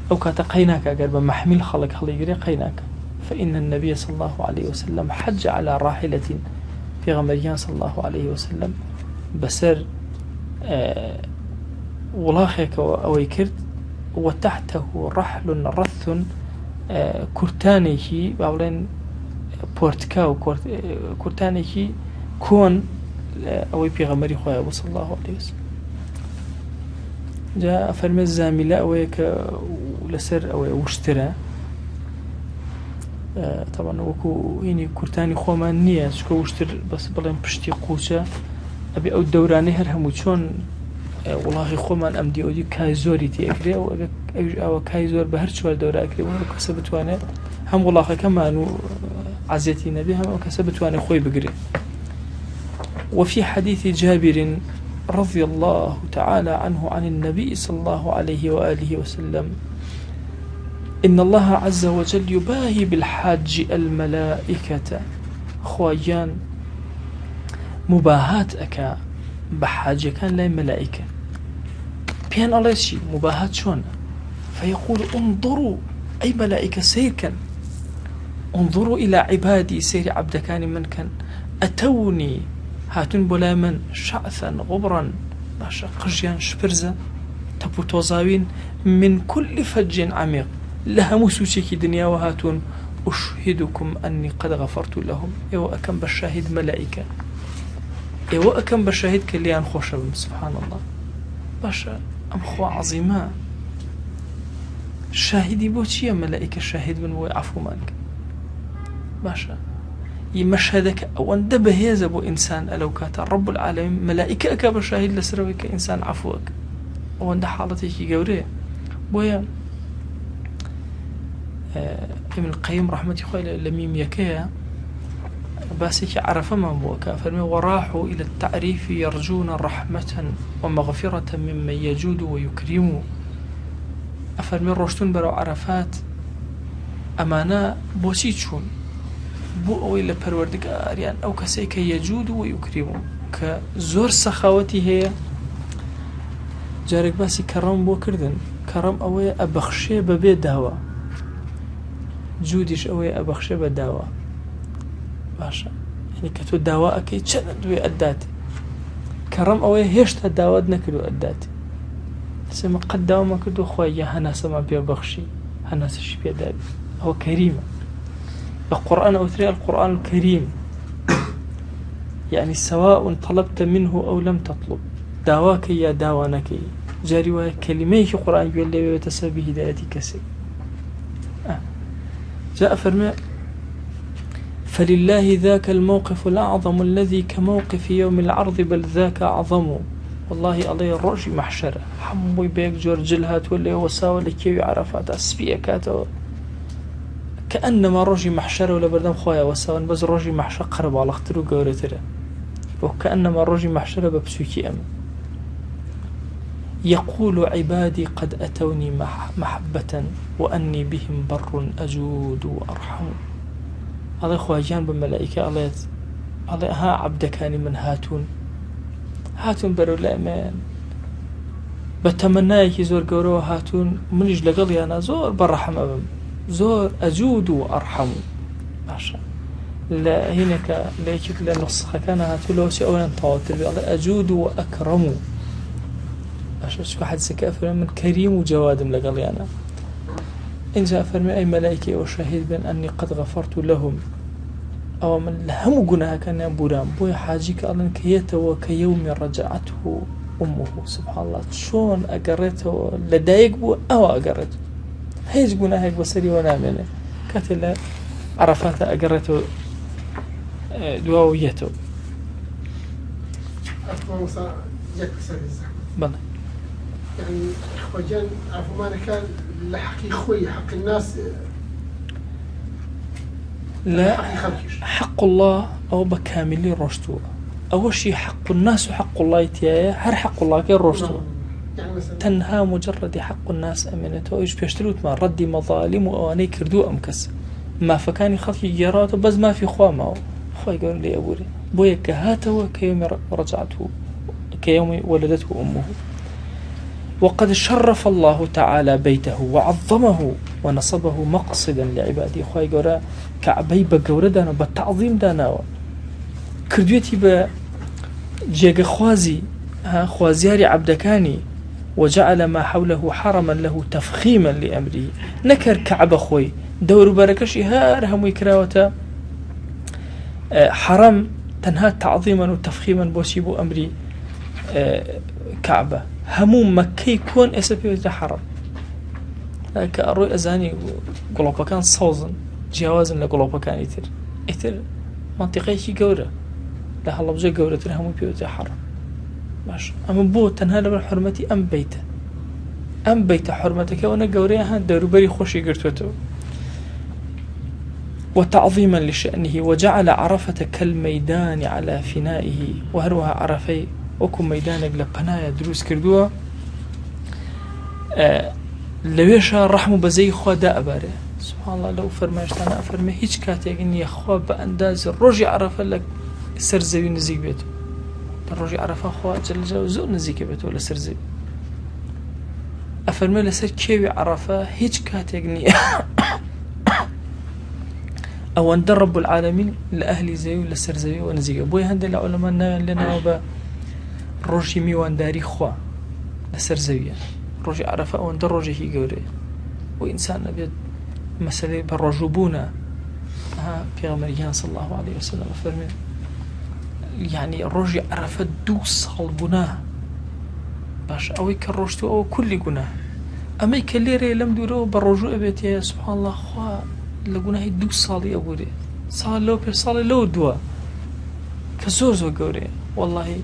ئەو کاتە قەیناکە ئەگەر بە مەحمیل خەڵک هەڵیگرێ قەیناکە فإن النبي صلى الله عليه وسلم حج على راحلة في غمريان صلى الله عليه وسلم بسر وڵاخێک ئەوەی کرد وتحته رحل رث کورتانێکی باڵێن پۆرتکا و کورتانێکی کۆن ئەوەی پێغەمبەری خۆیان صلی الله عليه وسلم جا فەرمێ زامیلە ئەوەیە کە لەسەر ئەوەیە وشترە طبعا وەکو هینی کورتانی خۆمان نییە چکە وشتر بەس بڵێن پشتی قوچە ئەبێ ئەو دەورانەی هەر هەموو چۆن وڵاغی خۆمان ئەم دیۆدی کای زۆری تێکرێ و ئەوە کای زۆر بە هەر چوار دەوراکرێ و کەسە بتوانێت هەم وڵاغەکەمان و عزیەتی نەبێ هەم ئەو کەسە بتوانێت خۆی بگرێ. وفي حديث جابر رضي الله تعالى عنه عن النبي صلى الله عليه وآله وسلم إن الله عز وجل يباهي بالحاج الملائكة خوايان مباهات أكا بحاجة كان لا ملائكة بيان الله شيء مباهات شون فيقول انظروا أي ملائكة سير كان انظروا إلى عبادي سير عبد كان من كان أتوني هاتون بلا من شعثا غبرا باشا قجيان شبرزة تبو توزاوين من كل فج عميق لها مسوشيكي دنيا وهاتون أشهدكم أني قد غفرت لهم إيوه أكم بالشاهد ملائكة إيوه أكم بالشاهد كليان خوشة سبحان الله باشا أم خوا عظيمة شاهدي بوتشي ملائكة شاهد من وعفو مانك باشا يمشهدك أو أن دبهيز أبو إنسان ألو كاتا رب العالمين ملائكة أكبر شاهد لسروي كإنسان عفوك أو أن ده حالتك يقوريه بويا ابن القيم رحمة الله لميم يكيا باسك عرف ما بوكا فرمي وراحوا إلى التعريف يرجون رحمة ومغفرة ممن يجود ويكرم أفرمي الرشتون برو عرفات أمانا بوسيتشون بو ئەوەی لە پەروەردگاریان ئەو کەسەی کە یەجود و یوکریم کە زۆر سەخاوەتی هەیە جارێک باسی کەڕەم بۆ کردن کەڕەم ئەوەیە ئەبەخشێ بەبێ داوە جودیش ئەوەیە ئەبەخشێ بە داوە باشە یعنی کە تۆ داوا ئەەکەی چەند دوێ ئەداتێ کەڕەم ئەوەیە هێشتا داوات نەکرد و ئەداتێ سێمە قەت داوامە کردو خۆی یا هەناسەمان پێ بەخشی هەناسەشی پێدابی ئەوە کەریمە القرآن أوتري القرآن الكريم يعني سواء طلبت منه أو لم تطلب داواك يا داوانك جاري وكلمة القرآن يقول لي وتسبي هدايتي كسي جاء فرماء فلله ذاك الموقف الأعظم الذي كموقف يوم العرض بل ذاك أعظم والله الله الرجي محشرة حموي بيك جورجلها تولي وساوى لكيوي عرفات أسفيكاته كأنما رجي محشرة ولا بردم خويا وساون بس رجي محشر قرب على اختر وقورتره وكأنما رجي محشرة ببسوكي أم يقول عبادي قد أتوني محبة وأني بهم بر أجود وأرحم هذا خواجان بملائكة الله ها عبدكاني من هاتون برو الأمان بتمناك زور قورو هاتون منيش لقلي أنا زور برحم أبم زور أجود وأرحم باشا لا هناك ليكت لنسخة كان هاتولو سيئولا طواتر بالله أجود وأكرم باشا شو حد سكافر من كريم وجواد لقلي أنا إن جاء فرمي أي ملائكة وشهيد بأن أني قد غفرت لهم أو من لهم قناها كان ينبوران بوي حاجيك ألن كيته وكيوم رجعته أمه سبحان الله شون أقريته لدايق بو أو أقريته هيج قلنا هيك بصري ونعمله كاتلا عرفات أقرته دواويته أفهم صار يكسر الزحمة بلى يعني خوجان عفوا ما كان لحقي خوي حق الناس لا حق الله أو بكامل رشتو أول شيء حق الناس وحق الله يتيايا هر حق الله كي رشتو يعني مثلا تنها مجرد حق الناس أمنته إيش بيشتروت ما ردي مظالم وأواني كردو أمكس ما فكاني خلقي جراته بس ما في خوا معه خوا يقول لي أبوري بويا كهاته كيوم رجعته كيوم ولدته أمه وقد شرف الله تعالى بيته وعظمه ونصبه مقصدا لعباده خوا يقول كعبي بقورة دانا بالتعظيم دانا كردويتي بجيغ خوازي خوازياري عبدكاني وجعل ما حوله حرما له تفخيما لأمره نكر كعب خوي دور بركشي هار هم يكراوتا حرم تنها تعظيما وتفخيما بوسيبو أمري كعبة همو مكي كون اسبيوتا حرم كأروي أزاني قلوبا كان صوزن جوازن لقلوبا كان يتر منطقي كي قورة لا هلا بجي قورة همو بيوتا حرم باش أما بو تنها لبن حرمتي أم بيت حرمتك وانا قوريها دور بري خوشي قرتوتو وتعظيما لشأنه وجعل عرفة كالميدان على فنائه وهروها عرفي وكم ميدانك لبنايا دروس كردوها لويشا رحمو بزي خوا دا أباره سبحان الله لو فرماشتانا أفرمي هيج كاتيك إني أخوا بأنداز الرجي عرفة لك سرزوي نزيك بيتو الرجي عرفة أخوا جل جل زور نزيك بيتو ولا سرزوي أفرمي لسر كيوي عرفة هيج كاتيك إني أو أن رب العالمين لأهل زي ولا سرزوي ونزيك بوي هند العلماء لنا وبا رجي ميوان داري خوا لسرزوي رجي عرفة أو أن رجي هي قوري وإنسان أبيض مسألة بالرجوبونة في غمريان صلى الله عليه وسلم فرمي يعني الرجي عرفة دوس البناه باش أوي كالرجتو أو كل قناه أما يكاليري لم دورو بالرجوع بيتي سبحان الله خوا لقناه دوس صالي أبوري صال لو بير صالي لو دوا كزور زو قوري والله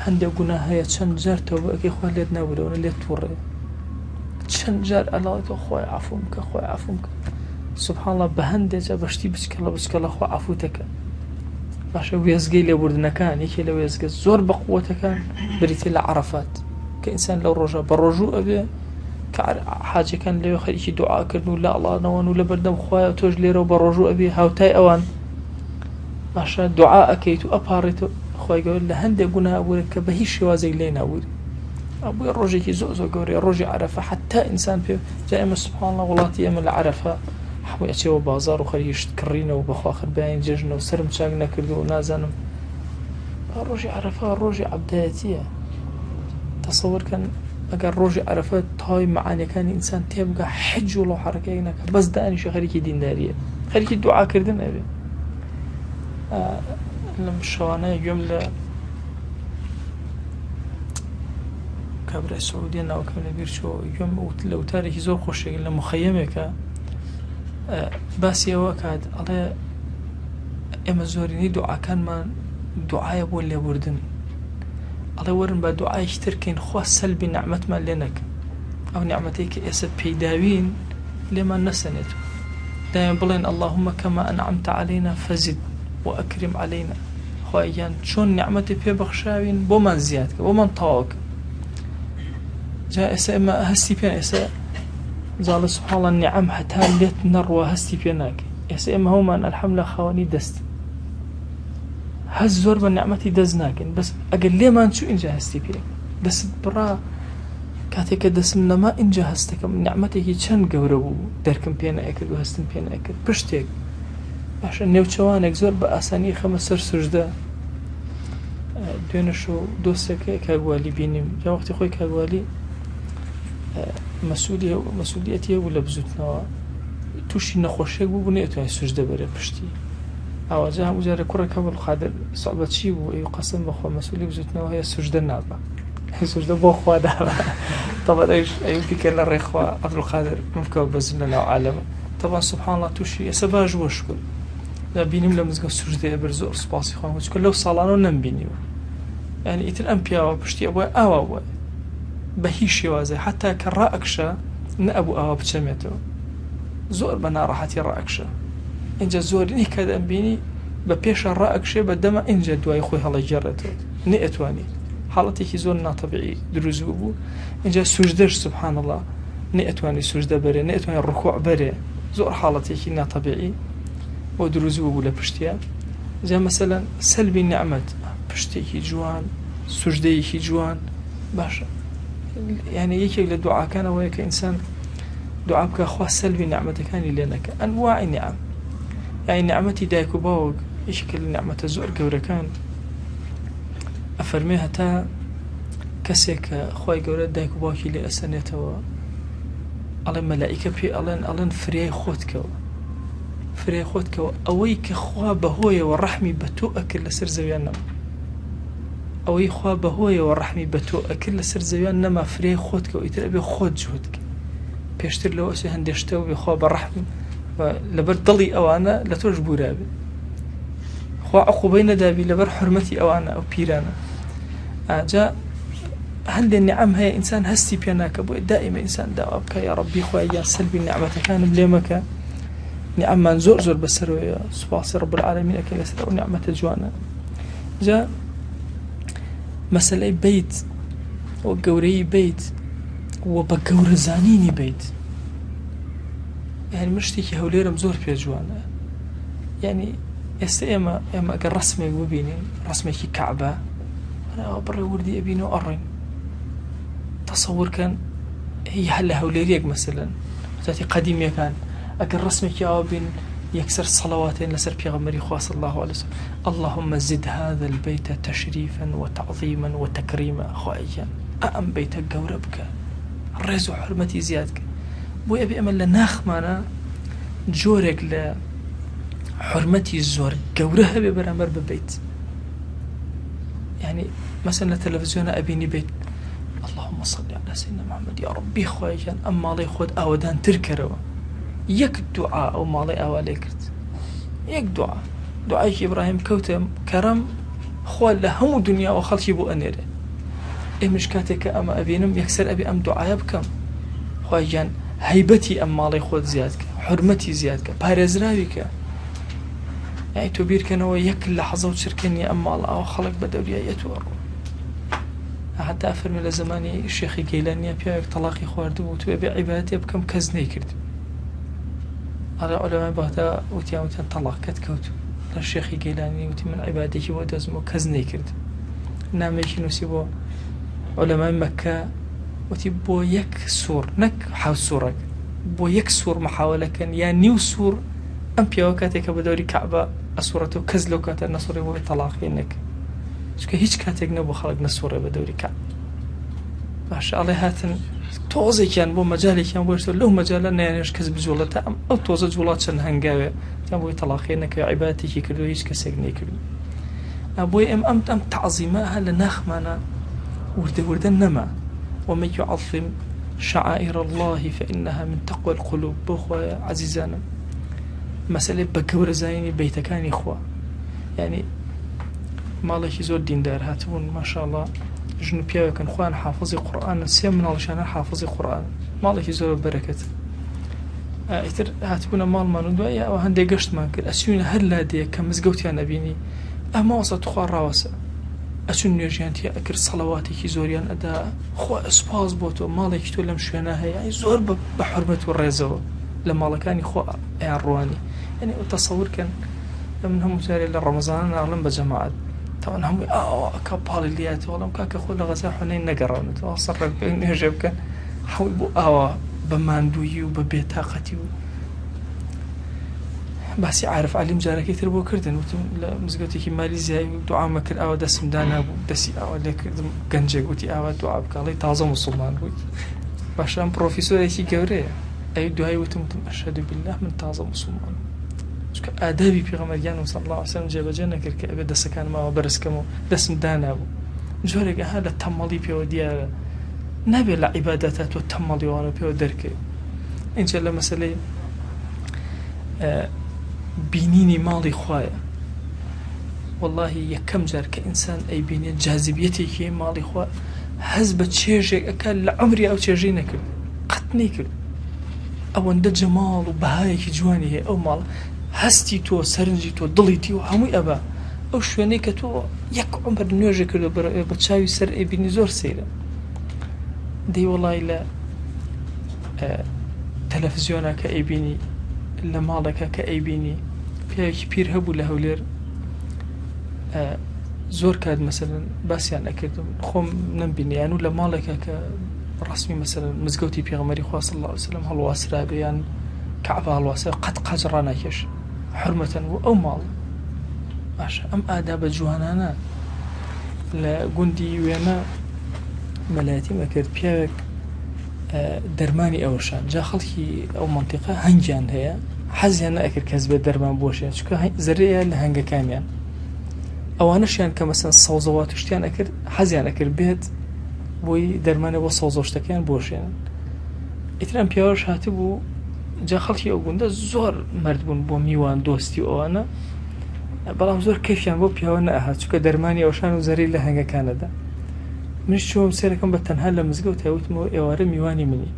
هندي قناه هيا تشن جار توبا كي خوا ليت ناولو ولا ليت توري تشن جار الله خويا عفومك خويا عفومك سبحان الله بهندي جا بشتي بشكل خوا عفوتك باش ويزقي لي بردنا كان يكي لو يزقي زور بقوتك بريتي لعرفات كإنسان لو رجع بالرجوع أبي حاجة كان لو خليكي دعاء كرنو لا الله نوان ولا بردم خويا توج لي رو بالرجوع أبي هاوتاي أوان باش دعاء كيتو أباريتو خويا يقول لهندي قلنا أقول كبهيش شوازي لينا أقول أبوي الرجي كي زوزو قوري الرجي عرفة حتى إنسان في دائما سبحان الله ولاتي يم العرفة حوي أشياء بازار وخليش تكرينا وبخاخر باين ججنا وسرم شاقنا كردو ونازنم الرجي عرفة الرجي عبداتية تصور كان أقل الرجي عرفة تاي معاني كان إنسان تيبقى حج ولو حركينك بس داني شو خليكي دين دارية خليكي الدعاء كردن أبي لما الشواني جملة كابرا السعودية ناو كمل بيرشو يوم لو تاريخي زور خوش لما مخيمك باسي وكاد الله اما زوريني دعاء كان ما دعاء يبول لي بردن الله ورن با دعاء يشتركين خوا سلبي نعمة ما لنك او نعمتيك يسد بيداوين لما نسنته دائما بلين اللهم كما أنعمت علينا فزد وأكرم علينا خواهيان شون نعمتي بي بخشاوين بومن زيادك بومن طاوك جاء إسا إما هستي بيان إسا زال سبحان الله النعم حتى ليت نروى هستي بياناك إسا إما هما الحملة خواني دست هز زور بالنعمتي دزناكن بس أقل ليه ما نشو إنجا هستي بيان دست برا كاتيك دسمنا ما إنجا هستك من نعمتي چن قوربو دركم بيانا أكد وهستن بيانا أكد بشتك عشان نيوچوانك زور بأساني خمس سر سجده دوێنەشو دۆستێکە کاگوالی بینیم یا وەختی خۆی کاگوالی مەسئولیەتی هەبوو لە بزوتنەوە تووشی نەخۆشیێک بوو نەیەتوانی سوژدە بەرێ پشتی ئاوازە هەموو جارە کوڕە کەمەڵ خادر سەعبەت چی بوو ئەی قەسەم بەخوا مەسئولی بزوتنەوە هەیە سوژدە نابە سوژدە بۆ خوا دابە تەبەن ئەوی بیکە لە ڕێخوا عەبدولقادر مفکەوە بەزن لەناو عالەمە طبعا سبحان الله توشي سباج وشكر لا بينم لمزق سجدة برزور سباسي خان وشكر لو صلانو نمبيني يعني إتر أمبيا وبشتي أبوي أوا بهيش يوازي حتى كالرأكشة نأبو أوا بشميتو زور بنا راحتي رأكشة إنجا زور إني كذا أمبيني ببيش الرأكشة بدما إنجا دواي خوي هلا جرته نئتواني حالتي كي زور ناطبيعي دروزوبو إنجا سجدش سبحان الله نئتواني سجدة بري نئتواني الركوع بري زور حالتي كي ناطبيعي ودروزوبو لبشتيا جا مثلا سلبي النعمة بشتيكي جوان سجديكي جوان باشا يعني يكي للدعاء كان ويك إنسان دعاء بك أخوة سلبي نعمة كان لنك أنواع النعم يعني نعمتي دايكو باوك يشكل نعمة الزور قورة كان أفرميها تا كسيك أخوة قورة دايكو باوكي لأسنيته ألين ملائكة بي ألين فريا خوتك فريا خوتك أويك أخوة بهوية والرحمي بتوءك لسر زويان أوي خوا بهوية والرحمي بتوء كل سر زيان نما فري خودك ويتر أبي خود جهدك بيشتر لو أسي هندشتو بخوا بالرحم لبر ضلي أو أنا لا توج بورابي خوا عقوبين دابي لبر حرمتي أو أنا أو بيرانا جاء هل النعم هي إنسان هستي بيناك أبو دائما إنسان دعوك يا ربي خوا يا سلبي النعمة كان بليمك نعم من زور بسرو يا سبحان رب العالمين أكل يسر ونعمة جوانا جاء مسألة بيت وقوري بيت وبقور زانيني بيت يعني مشتكي هوليرم زور في جوانا يعني يستيما اما اقل رسمي وبيني رسمي كي كعبة انا برا وردي ابيني وارين تصور كان هي هلا هوليريك مثلا ذاتي قديم كان اقل رسمي كي ابين يكسر الصلواتين لسر بيغمري خواه صلى الله عليه وسلم اللهم زد هذا البيت تشريفا وتعظيما وتكريما خواهيا أأم بيتك قوربك الرئيس وحرمتي زيادك بوي أبي أمل لناخ معنا جورك لحرمتي الزور قورها ببرامر ببيت يعني مثلا التلفزيون أبيني بيت اللهم صل على سيدنا محمد يا ربي خواهيا أما الله يخود أودان تركروا يك دعاء أو مالي أولي كرت يك دعاء إبراهيم كوتم كرم خوال لهم دنيا وخلشي بو أنيره إيه مشكاتك أما أبينم يكسر أبي أم دعاء بكم خواجان هيبتي أم مالي خود زيادك حرمتي زيادك بارزراويك يعني تبير كانوا يك لحظة وتشركني أم مال أو خلق بدوريا يتورو حتى أفرمي لزماني الشيخ جيلاني بياك طلاقي خواردو وتبي عبادتي بكم كزني كرت على علماء بهذا وتيام طلاق كتكوت الشيخ جيلاني وتي من عبادتي ودزمو كزني كرت نامش نسيبو علماء مكة وتبو يك سور نك حاول سورك بو يك سور محاولة كان يا نيو سور أم بيوكاتك بدوري كعبة أسورته كزلو كات النصر هو طلاق إنك شكل هيج كاتك نبو خلق نصور بدوري كعبة ما شاء الله هاتن توزي كان بو مجالي كان بو له مجال أن ينش كذب جولته أم أو توزي جولات شن هنجاوي كان بو طلاق إنك عبادتي كي كله هيج كسجني كله أبوي أم تعظيمها لناخ معنا ورد النما ومن يعظم شعائر الله فإنها من تقوى القلوب بخوا عزيزانا مسألة بكور زيني بيتكاني إخوة يعني مالك زور دين دار هاتون ما شاء الله جنوبيا كان خوان حافظي قرآن سيم من علشان حافظي قرآن مالك زور بركة إتر هاتون مال ما ندويا وهندي قشت ما كل أسيون هلا دي كمزجوتي أنا بيني أما وصلت خوان راوسة أسون نرجعتي أكر صلواتي كي زوريان أدا خو أسباز بوتو مالك تولم شويناها يعني زور بحرمة الرزو لما الله كان خو الرواني يعني أتصور كان منهم جاري لرمضان أغلب بجماعة طبعا هم كابال الليات والله كاك خو لغزا حنين نقرون توصل بين يجيب كان حوي بو بماندوي وببيتاقتي بس عارف علم جارك كثير بو كردن مزقتي كي ماليزيا دعاء مكر أو دسم دانا بو دسي أو لك جنجة قلتي أو دعاء بكالي تعظم مسلمان قلت باشام بروفيسور شيء جوري أي دعاء وتم أشهد بالله من تعظم مسلمان شو آدابي في غمريان صلى الله عليه وسلم جاب جنة كرك أبدا دسكان ما وبرس كمو دسم دانا بو جورك هذا تمالي بيو ديار نبي العبادات وتمالي وانا بيو درك إن شاء الله مسألة بینینی ماڵی خوایە والله یەکەم جار کە ئینسان ئەیبینێت جاذبیەتێکی ماڵی خوا هەز بە چێژێک ئەکە لە عمری ئەو چێژەی نەکرد قەت نەیکرد ئەوەندە جەماڵ و بەهایەکی جوانی هەیە ئەو ماڵ هەستی تۆ سەرنجی تۆ دڵی تی و هەمووی ئەبا ئەو شوێنەی کە تۆ یەک عمر نوێژە کردو بە چاوی سەر ئەیبینی زۆر سەیرە دەی وەڵای لە تەلەڤیزیۆنە کە ئەیبینی لە ماڵێکە کە ئەیبینی پیاوێکی پیر هەبوو لە هەولێر زۆر کات مەسەلەن باسییان ئەکردم خۆم نەمبینیان و لە ماڵێکە کە ڕسمی مەسەلەن مزگەوتی پێغەمبەری خوا صلی الله علیه وسلم هەڵواسرابێ یان کەعبە هەڵواسرا قەت قەج ڕاناکێش حورمەتەن و ئەو ماڵ باشە ئەم ئادابە جوانانە لە گوندی وێنە مەلایەتیم ئەکرد پیاوێک دەرمانی ئەوەشان جا خەڵکی ئەو مەنتیقە هەنگیان هەیە حەزیان نەئەکرد کەس بێت دەرمان بۆشێن چونکە زەرەیە لە هەنگەکانیان ئەوانەشیان کە مەسەن سەوزەوات شتیان ئەکرد حەزیان ئەکرد بێت بۆی دەرمانە بۆ سەوزە شتەکەیان بۆشێنن ئیترام پیاوەش هاتبوو جا خەڵکی ئەو گوندە زۆر مرد بوون بۆ میوان دۆستی و ئەوانە بەڵام زۆر کەفیان بۆ پیاوە نەئەهات چونکە دەرمانی ئەوشان و زەرەی لە هەنگەکانەدا منیش چووم سێرەکەم بە تەنها لە مزگەوت وتمەوە ئێوارە میوانی منی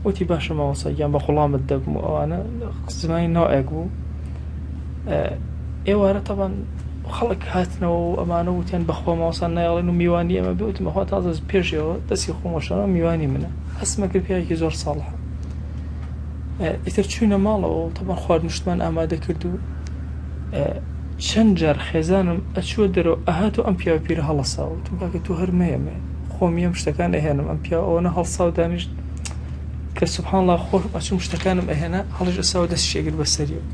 وتی باشە ماوەسا گیان بە خوڵامت دەبم و ئەوانە زمانی ناوئێک بوو ئێوارە تەبان خەڵک هاتنەوە و ئەمانە وتیان بەخوا ماوەسان نایڵێن و میوانی ئەمە بێوتمەخوا تازە پێشەوە دەستی خۆمەشەوە میوانی منە هەستمە کرد پیاوێکی زۆر ساڵحە ئیتر چوونە ماڵەوە تەبان خواردنشتمان ئامادە کرد و چەند جار خێزانم ئەچووە دەرەوە ئەهات و ئەم پیاوە پیرە هەڵەساوە وتم کاکە تۆ هەرمەیەمێ خۆمیەم شتەکان ئەهێنم ئەم پیاوە ئەوەنە هەڵسا و دانیشت کە سوبحان الله خۆش ئەچوم شتەکانم ئەهێنا هەڵیش ئەساوە دەستی شێگر بەسەریەوە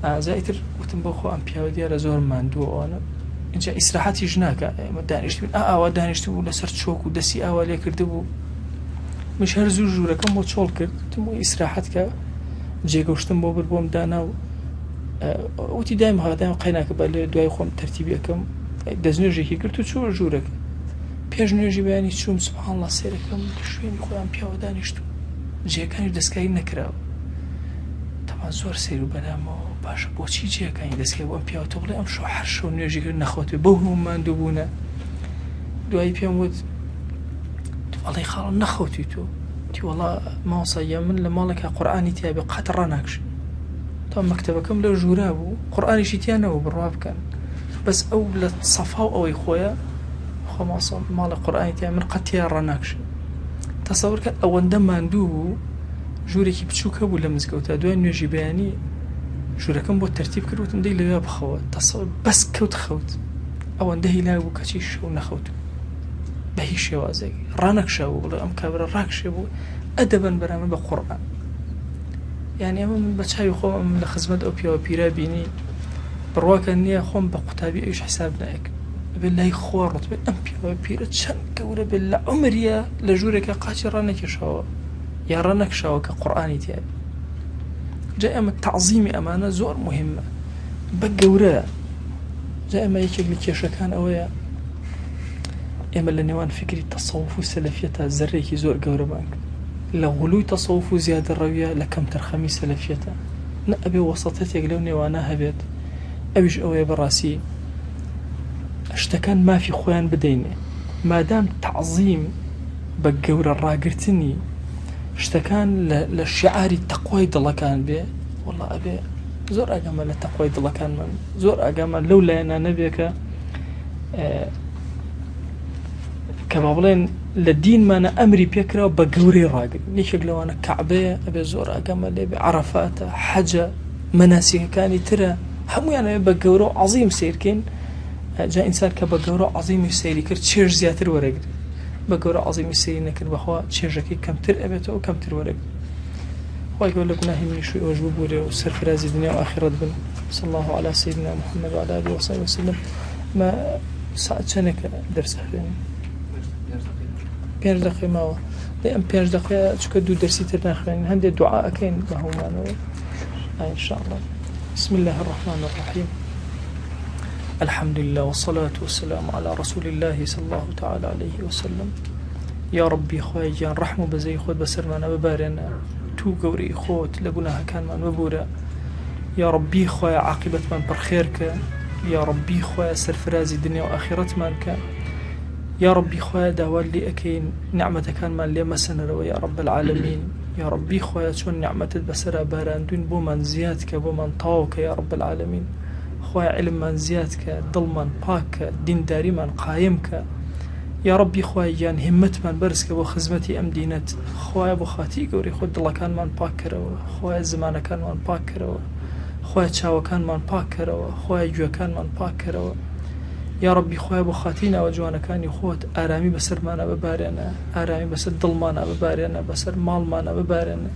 ئازایتر وتم بۆ خۆ ئەم پیاوە دیارە زۆر ماندووە ئەوانە اینجا ئیسراحەتیش ناکە ئێمە دانیشتبووین ئاوا دانیشت بوو لەسەر چۆک و دەستی ئاوا لێ کرده بوو مش هەر زوو ژوورەکەم بۆ چۆڵ کرد وتم بۆ ئیسراحەت کە جێگەشتم بۆ بر بۆم دانا و وتی دایم هادایم قەیناکە بە لێ دوای خۆم تەرتیبی ئەەکەم دەستنوێژێکی کرد و چووە ژوورەکە پێش نوێژی بەیانی چووم سوبحان الله سێرەکەم شوێنی خۆیان پیاوە دانیشت و جێگەکانی دەستکاری نەکراوە تەمان زۆر سیر و بەلامەوە باشە بۆچی جێگەکانی دەستکای بۆ ئەم پیاوە تۆ بڵێ ئەم شەو هەر شەو نوێژی کرد نەخۆت بێ بەو هەموو ماندوو بوونە دوایی پێم وت ئەڵێ خاڵ نەخەوتی تۆ تی وەڵا ماوەسا یا من لە ماڵێکا قورئانی تیا بێ قەت ڕاناکشن تا مەکتەبەکەم لە ژوورا بوو قورئانیشی تیانەوە بڕوا بکەن بەس ئەو لە سەفا و ئەوەی خۆیە خۆ ماسە ماڵە قورئانی تیا من قەت تیا ڕاناکشن تەسەوور کە ئەوەندە ماندوو بوو ژوورێکی بچووکە بوو لە مزگەوتە دوای نوێژی بەیانی ژوورەکەم بۆ تەرتیب کرد وتم دەی لەوێ بخەوە تەسەوور بەس کەوت خەوت ئەوەندە هیلای بوو کەچی شەو نەخەوت بە هیچ شێوازێک ڕانەکشاوە بڵێ ئەم کابرا ڕاکشێ بوو ئەدەبەن بەرامبەر بە قورئان یعنی ئەمە من بە چاوی خۆم لە خزمەت ئەو پیاوە پیرە بینی بڕواکە نییە خۆم بە قوتابی ئەویش حساب نایەک بێت لای خۆ ڕوتبێت ئەم پیاوە پیرە چەند گەورە بێت لە عومریە لە ژوورێکە قاچی ڕانەکێشاوە یا ڕانەکشاوە کە قورئانی تیا جا ئەمە تەعزیمی ئەمانە زۆر مهمە بە گەورە جا ئەمە یەکێک لە کێشەکان ئەوەیە ئێمە لە نێوان فکری تەسەووف و سەلەفیەتە زەرێکی زۆر گەورەمان کرد لە غولووی تەسەووف و زیادە ڕەویە لە کەم تەرخەمی سەلەفیەتە نە ئەبێ وەسەطەتێک لەو نێوانە هەبێت ئەویش ئەوەیە بەڕاستی شتەکان مافی خۆیان بدەینێ مادام تەعزیم بە گەورە ڕاگرتنی شتەکان لە شیعاری تەقوای دڵەکان بێ وەڵا ئەبێ زۆر ئاگامە لە تەقوای دڵەکانمان زۆر ئاگامە لەو لایەنانە بێ کە با بڵێن لە دینمانە ئەمری پێکراوە بە گەورەی ڕاگرن یەکێک لەوانە کەعبەیە ئەبێ زۆر ئاگامە لێ بێ عەرەفاتە حەجە مەناسیکەکانی ترە هەموویانەوێ بە گەورە و عەزیم سیرکەین جا ئینسان کە بە گەورە و عەزیمی سەیری کرد چێژ زیاتر وەرەگرێت بە گەورە عەزیمی سەیری نەکرد بەخوا چێژەکەی کەمتر ئەبێتەوە و کەمتر وەرەگرێت خوای گەورە لە گوناهی منیشوی ئەوەش ببورێ و سەرفرازی دنیا و ئاخرەت بن صلی الله علی سیدنا محمد وعلى آله وصحبه وسلم ما ساعت چەندێکە دەرس خوێنین 5 دقیقە ماوە ئەم 5 دقیقە چکە 2 دەرسی تر ناخوێنین هەندێک دوعا ئەکەین بە هەمومانەوە إن شاء الله بسم الله الرحمن الرحيم الحمد لله والصلاة والسلام على رسول الله صلى الله تعالى عليه وسلم يا ربي خوای جان رحم و بەزەی خۆت بەسەرمانە ببارێنە تو گەورەی خۆت لە گوناهەکانمان ببورە یا ربی خوای عاقبت من پر خیر که یا ربی خوای سرفرازی دنیا و آخرت من که یا ربی خوای داوال لی اکین نعمت کان من لی مسنر و یا رب العالمین یا ربی خوای چون نعمتت بسر باراندون بو من زیاد که بو من طاو که یا رب العالمین خوای علم من زیاد که دل من پاک که دین داری من قایم که یا ربی خوای جان همت من برس که بو خدمتی ام دینت خوای بو خاطی گوری خود دل کان من پاک کرو خوای زمان کان من پاک کرو خوای چاو کان من پاک کرو خوای جو کان من پاک کرو یا ربی خوای بو خاتینا و جوان کانی خود آرامی بسر مانا ببارنه آرامی بسر دل مانا ببارنه بسر مال مانا ببارنه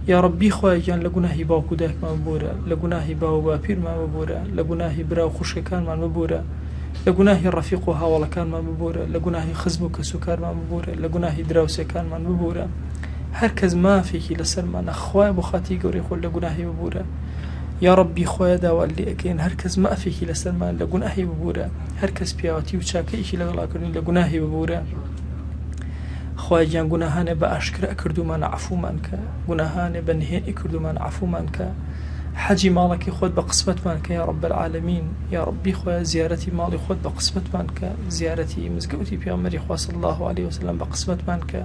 یا ربی خوای جان لگناهی باو کودک ما ببوره لگناهی باو باپیر ما ببوره لگناهی براو خوشکان ما ببوره لگناهی رفیق و هاولکان ما ببوره لگناهی خزم و کسوکار ما ببوره لگناهی دراوسکان ما ببوره هر کس ما فيكي لسر ما خوای بو خاتی گوری خود لگناهی ببوره یا ربی خوای داوال لی اکین هر کس ما فيكي لسر ما لگناهی ببوره هر کس پیاوتی و چاکیشی لگلا کردن لگناهی ببوره خوای جان گناهان با اشکر کردو من عفو من که گناهان بنهی کردو من عفو من که حجی مالك خود بقسمت من که یا رب العالمین یا ربی خوای زیارتی مالی خود بقسمت من که زیارتی مزگوتی پیامبری خدا صلی الله علیه و سلم بقسمت من که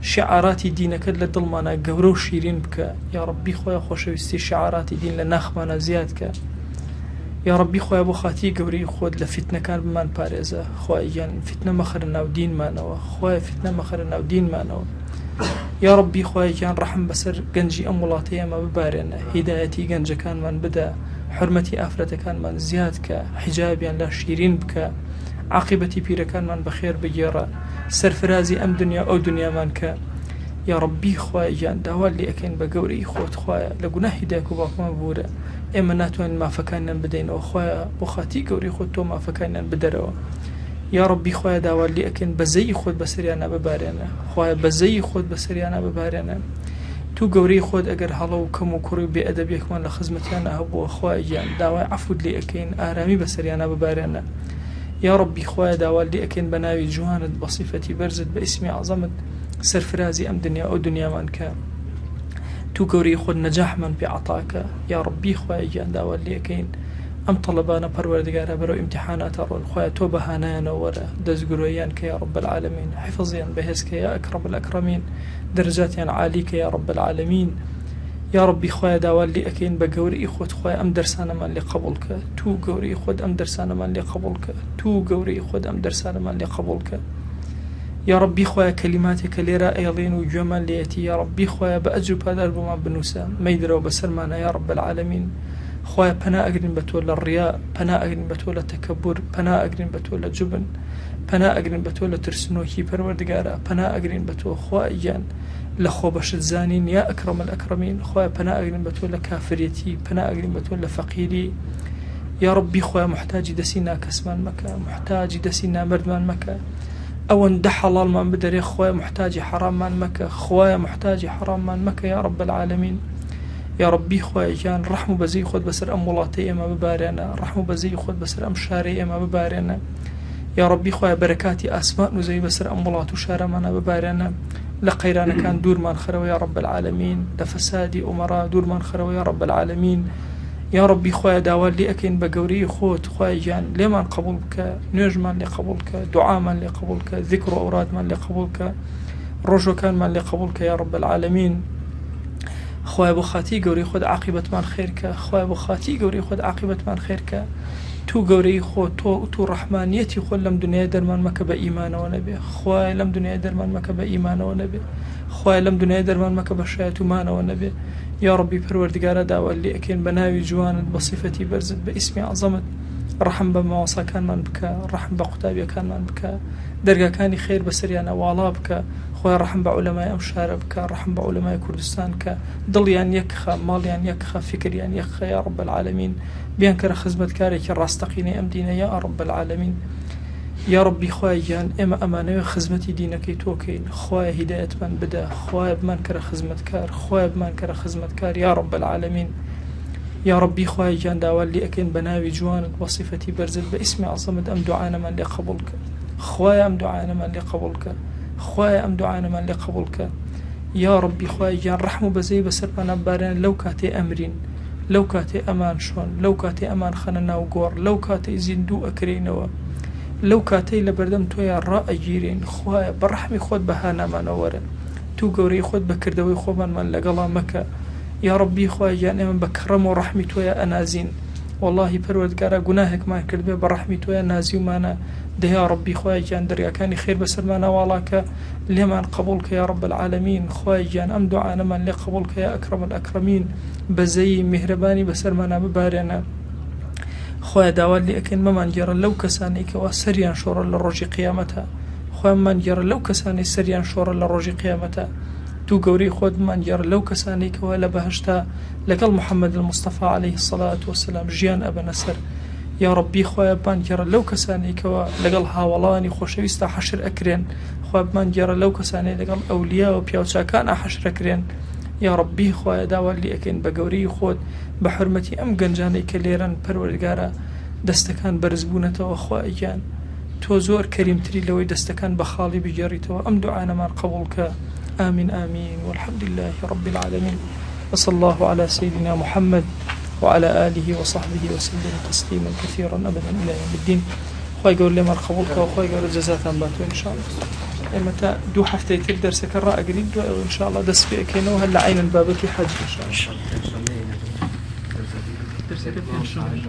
شعارات دینك لدل مانا گورو شیرین بکە یا ربی خوای خوشویستی شعارات دین لناخ مانا زیاد که یا ربی خوای بو خاتی گوری خود لفتنه کان بمان پارێزە خوای جان فتنه مخر ناو دین مانەوە خوای فتنه مخر ناو دین مانەوە یا ربی خوای جان رحم بسر گنجی ام وڵاتی ئەمە ببارێنە هیدایەتی گەنجەکانمان بدە حرمەتی ئافرەتەکانمان زیاد کە حجابیان لا شیرین بکە عاقبەتی پیرەکانمان بەخێر بگێڕە سەرفرازی ئەم دنیا ئەو دنیامان کە یا ربی خوای جان داوال لێ ئەکەین بە گەورەی خۆت خوایە لە گوناهی دایک و باوکمان بوورە ئێمە ناتوانین مافەکانیان بدەینەوە خوایە بۆ خاتی گەورەی خۆت تۆ مافەکانیان بدەرەوە یا ربی خوای داوال لێ ئەکەین بەزەی خۆت بەسەریانە ببارێنە خوایە بەزەی خۆت بەسەریانە ببارێنە تو گەورەی خۆت ئەگەر هەڵە و کەم و کوڕی و بێئەدەبێکمان لە خزمەتیانە هەبووە خوای جان داوای عەفوت لێ ئەکەین ئارامی بەسەریانە ببارێنە یا ربی خوای داوال لێ ئەکەین بە ناوی جوانت بە صیفەتی بەرزت بە ئیسمی عەزەمت سرفرازی ئەم دنیا ئەو دنیامان کە تو گەورەی خۆت نەجاحمان پێ عەتاکە یا ربی خوای گیان داوال لێ ئەکەین ئەم تەڵەبانە پەروەردگارە بەرەو ئیمتیحاناتە ڕۆن خوایە تۆ بەهانایانەوە وەرە دەستگرۆیان کە یا رب العالمین حفظیان بەهێز کە یا ئەکرەم الئەکرەمین دەرەجاتیان عالی کە یا رب العالمین یا ربی خوای داوال لێ ئەکەین بە گەورەی خۆت خوای ئەم دەرسانەمان لێ قبوڵ کە تو گەورەی خۆت ئەم دەرسانەمان لێ قبوڵ کە تو گەورەی خۆت ئەم دەرسانەمان لێ قبوڵ کە یا ربی خوای کلماتێک کە لێرە ئەیڵێن و گوێمان لێیەتی یا ربی خوای بە ئەجر و پادار بۆمان بنووسە مەیدرەوە بەسەرمانە یا رب العالمین خوای پەنا ئەگرین بە تۆ لە ڕیا پەنا ئەگرین بە تۆ لە تەکەبور پەنا ئەگرین بە تۆ لە جوبن پەنا ئەگرین بە تۆ لە ترسنۆکی پەروەردگارە پەنا ئەگرین بە تۆ خوای گیان لە خۆبەشت زانین یا ئەکرەم الئەکرەمین خوای پەنا ئەگرین بە تۆ لە کافرێتی پەنا ئەگرین بە تۆ لە فەقیری یا ربی خوای محتاجی دەسی ناکەسمان مەکە محتاجی دەسی نامەردمان مەکە ئەوەندە حەڵاڵمان بدەرێ خوای محتاجی حەراممان مەکە خوای محتاجی حەراممان مەکە یا رب العالمین یا ربی خوای جان ڕەحم و بەزەی خۆت بەسەر ئەم وڵاتەی ئێمە ببارێنە ڕەحم و بەزەی خۆت بەسەر ئەم شارەی ئێمە ببارێنە یا ربی خوای بەرەکاتی ئاسمان و زەوی بەسەر ئەم وڵات و شارەمانە ببارێنە لە قەیرانەکان دوورمان خەرەوە یا رب العالمین لە فەسادی ئومەرا دوورمان خەرەوە یا رب العالمین یا ربی خوای داوال لێ ئەکەین بە گەورەی خۆت خوای گیان لێمان قبول بکە نوێژمان لێ قبول بکە دوعامان لێ قبول بکە ذیکر و ئەورادمان لێ قبول بکە ڕۆژەکانمان لێ قبول بکە یا رب العالمین خوای بۆ خاتی گەورەی خۆت عاقبەتمان خێر کە خوای بۆ خاتی گەورەی خۆت عاقبەتمان خێر کە تو گەورەی خۆت تۆ ڕەحمانیەتی خۆت لەم دنیای دەرمان مەکە بە ئیمانەوە نەبێ خوای لەم دنیای دەرمان مەکە بە ئیمانەوە نەبێ خوای لەم دنیای دەرمان مەکە بە شایەت و مانەوە نەبێ یا ربی پەروەردگارە داوال لێ ئەکەین بە ناوی جوانت بە صیفەتی بەرزت بە ئیسمی عەزەمت ڕەحم بە ماوەساکانمان بکە ڕەحم بە قوتابیەکانمان بکە دەرگاکانی خێر بەسەریانە واڵا بکە خوای ڕەحم بە عولەمای ئەم شارە بکە ڕەحم بە عولەمای کوردستان کە دڵیان یەکخە ماڵیان یەکخە فکریان یەکخە یا رب العالمین بیان کەرە خزمەتکارێکی ڕاستەقینەی ئەم دینە یا رب العالمین یا ربی خوای گیان ئێمە ئەمانەوێ خزمەتی دینەکەی تۆکەین خوای هیدایەتمان بدە خوای بمان کەرە خزمەتکار خوای بمان کەرە خزمەتکار یا رب العالمین یا ربی خوای گیان داوال لێ ئەکەین بە ناوی جوانت بە صیفەتی بەرزت بە ئیسمی عەزەمت ئەم دوعانەمان لێ قبوڵ کە خوای ئەم دوعانەمان لێ قبوڵ کە خوای ئەم دوعانەمان لێ قبوڵ کە یا ربی خوای گیان ڕەحم و بەزەی بەسەرمانە ببارێنە لەو کاتێ ئەمرین لەو کاتێ ئەمان شۆن، لەو کاتێ ئەمان خەنە ناو گۆڕ، لەو کاتەی زیندوو ئەکرێنەوە، لەو کاتەی لە بەردەم تۆیان ڕائەگیرین. خوایە بە ڕەحمی خۆت بەها نامانەوەرە، تو گەورەی خۆت بەکردەوەی خۆمانمان لەگەڵا مەکە. یا ڕەبی خوای گیان ئێمە بە کەڕەم و ڕەحمی تۆیە ئەنازین. واللهی پەروەردگارە گوناهێکمان کردبێ بە ڕەحمی تۆیە نازیومانە. دەیا ڕەبی خوای گیان دەریاکانی خێر بەسەرمانە واڵاکە، لێمان قبول کە یا ڕەب العالەمین. خوای گیان ئەم دوعانەمان لێ قبول کە یا ئەکرەم الئەکرەمین، بەزەیی میهرەبانی بەسەرمانە ببارێنە. خوای داوات لێ ئەکەین مەمان گێڕە لەو کەسانەی کەوا سەریان شۆڕە لە ڕۆژی قیامەتە. خوای مەمان گێڕە لەو کەسانەی سەریان شۆڕە لە ڕۆژی قیامەتە. تو گەورەی خۆت بمان گێڕە لەو کەسانەی کەوا لە بەهەشتا لەگەڵ محەممەد المستەفا عەلەیهی السەڵات وەسەلام ژیان ئەبەنە سەر. یا ڕەبی خوای بمان گێڕە لەو کەسانەی کەوا لەگەڵ هاوڵانی خۆشەویستە حەشر ئەکرێن. خوای بمان گێڕە لەو کەسانەی لەگەڵ ئەولیا و پیاوچاکانە حەشر ئەکرێن. یا ڕەبی خوای داوات لێ ئەکەین بە گەورەی خۆت بە حورمەتی ئەم گەنجانەی کە لێرەن پەروەردگارە دەستەکان بەرز بوونەتەوە. خوای گیان تۆ زۆر کەریمتری لەوەی دەستەکان بە خاڵی بگێڕیتەوە. ئەم دوعانەمان قبول کە. آمين آمين والحمد لله رب العالمين، وصلى الله على سيدنا محمد وعلى آله وصحبه وسلم تسليما كثيرا أبدا إلى يوم الدين. خوي قول لي مرحبا بك وخوي قول جزاكم باتو إن شاء الله. متى دو حفتي تقدر سكر قريب إن شاء الله دس في كينو هلا عين الباب في حج إن شاء الله.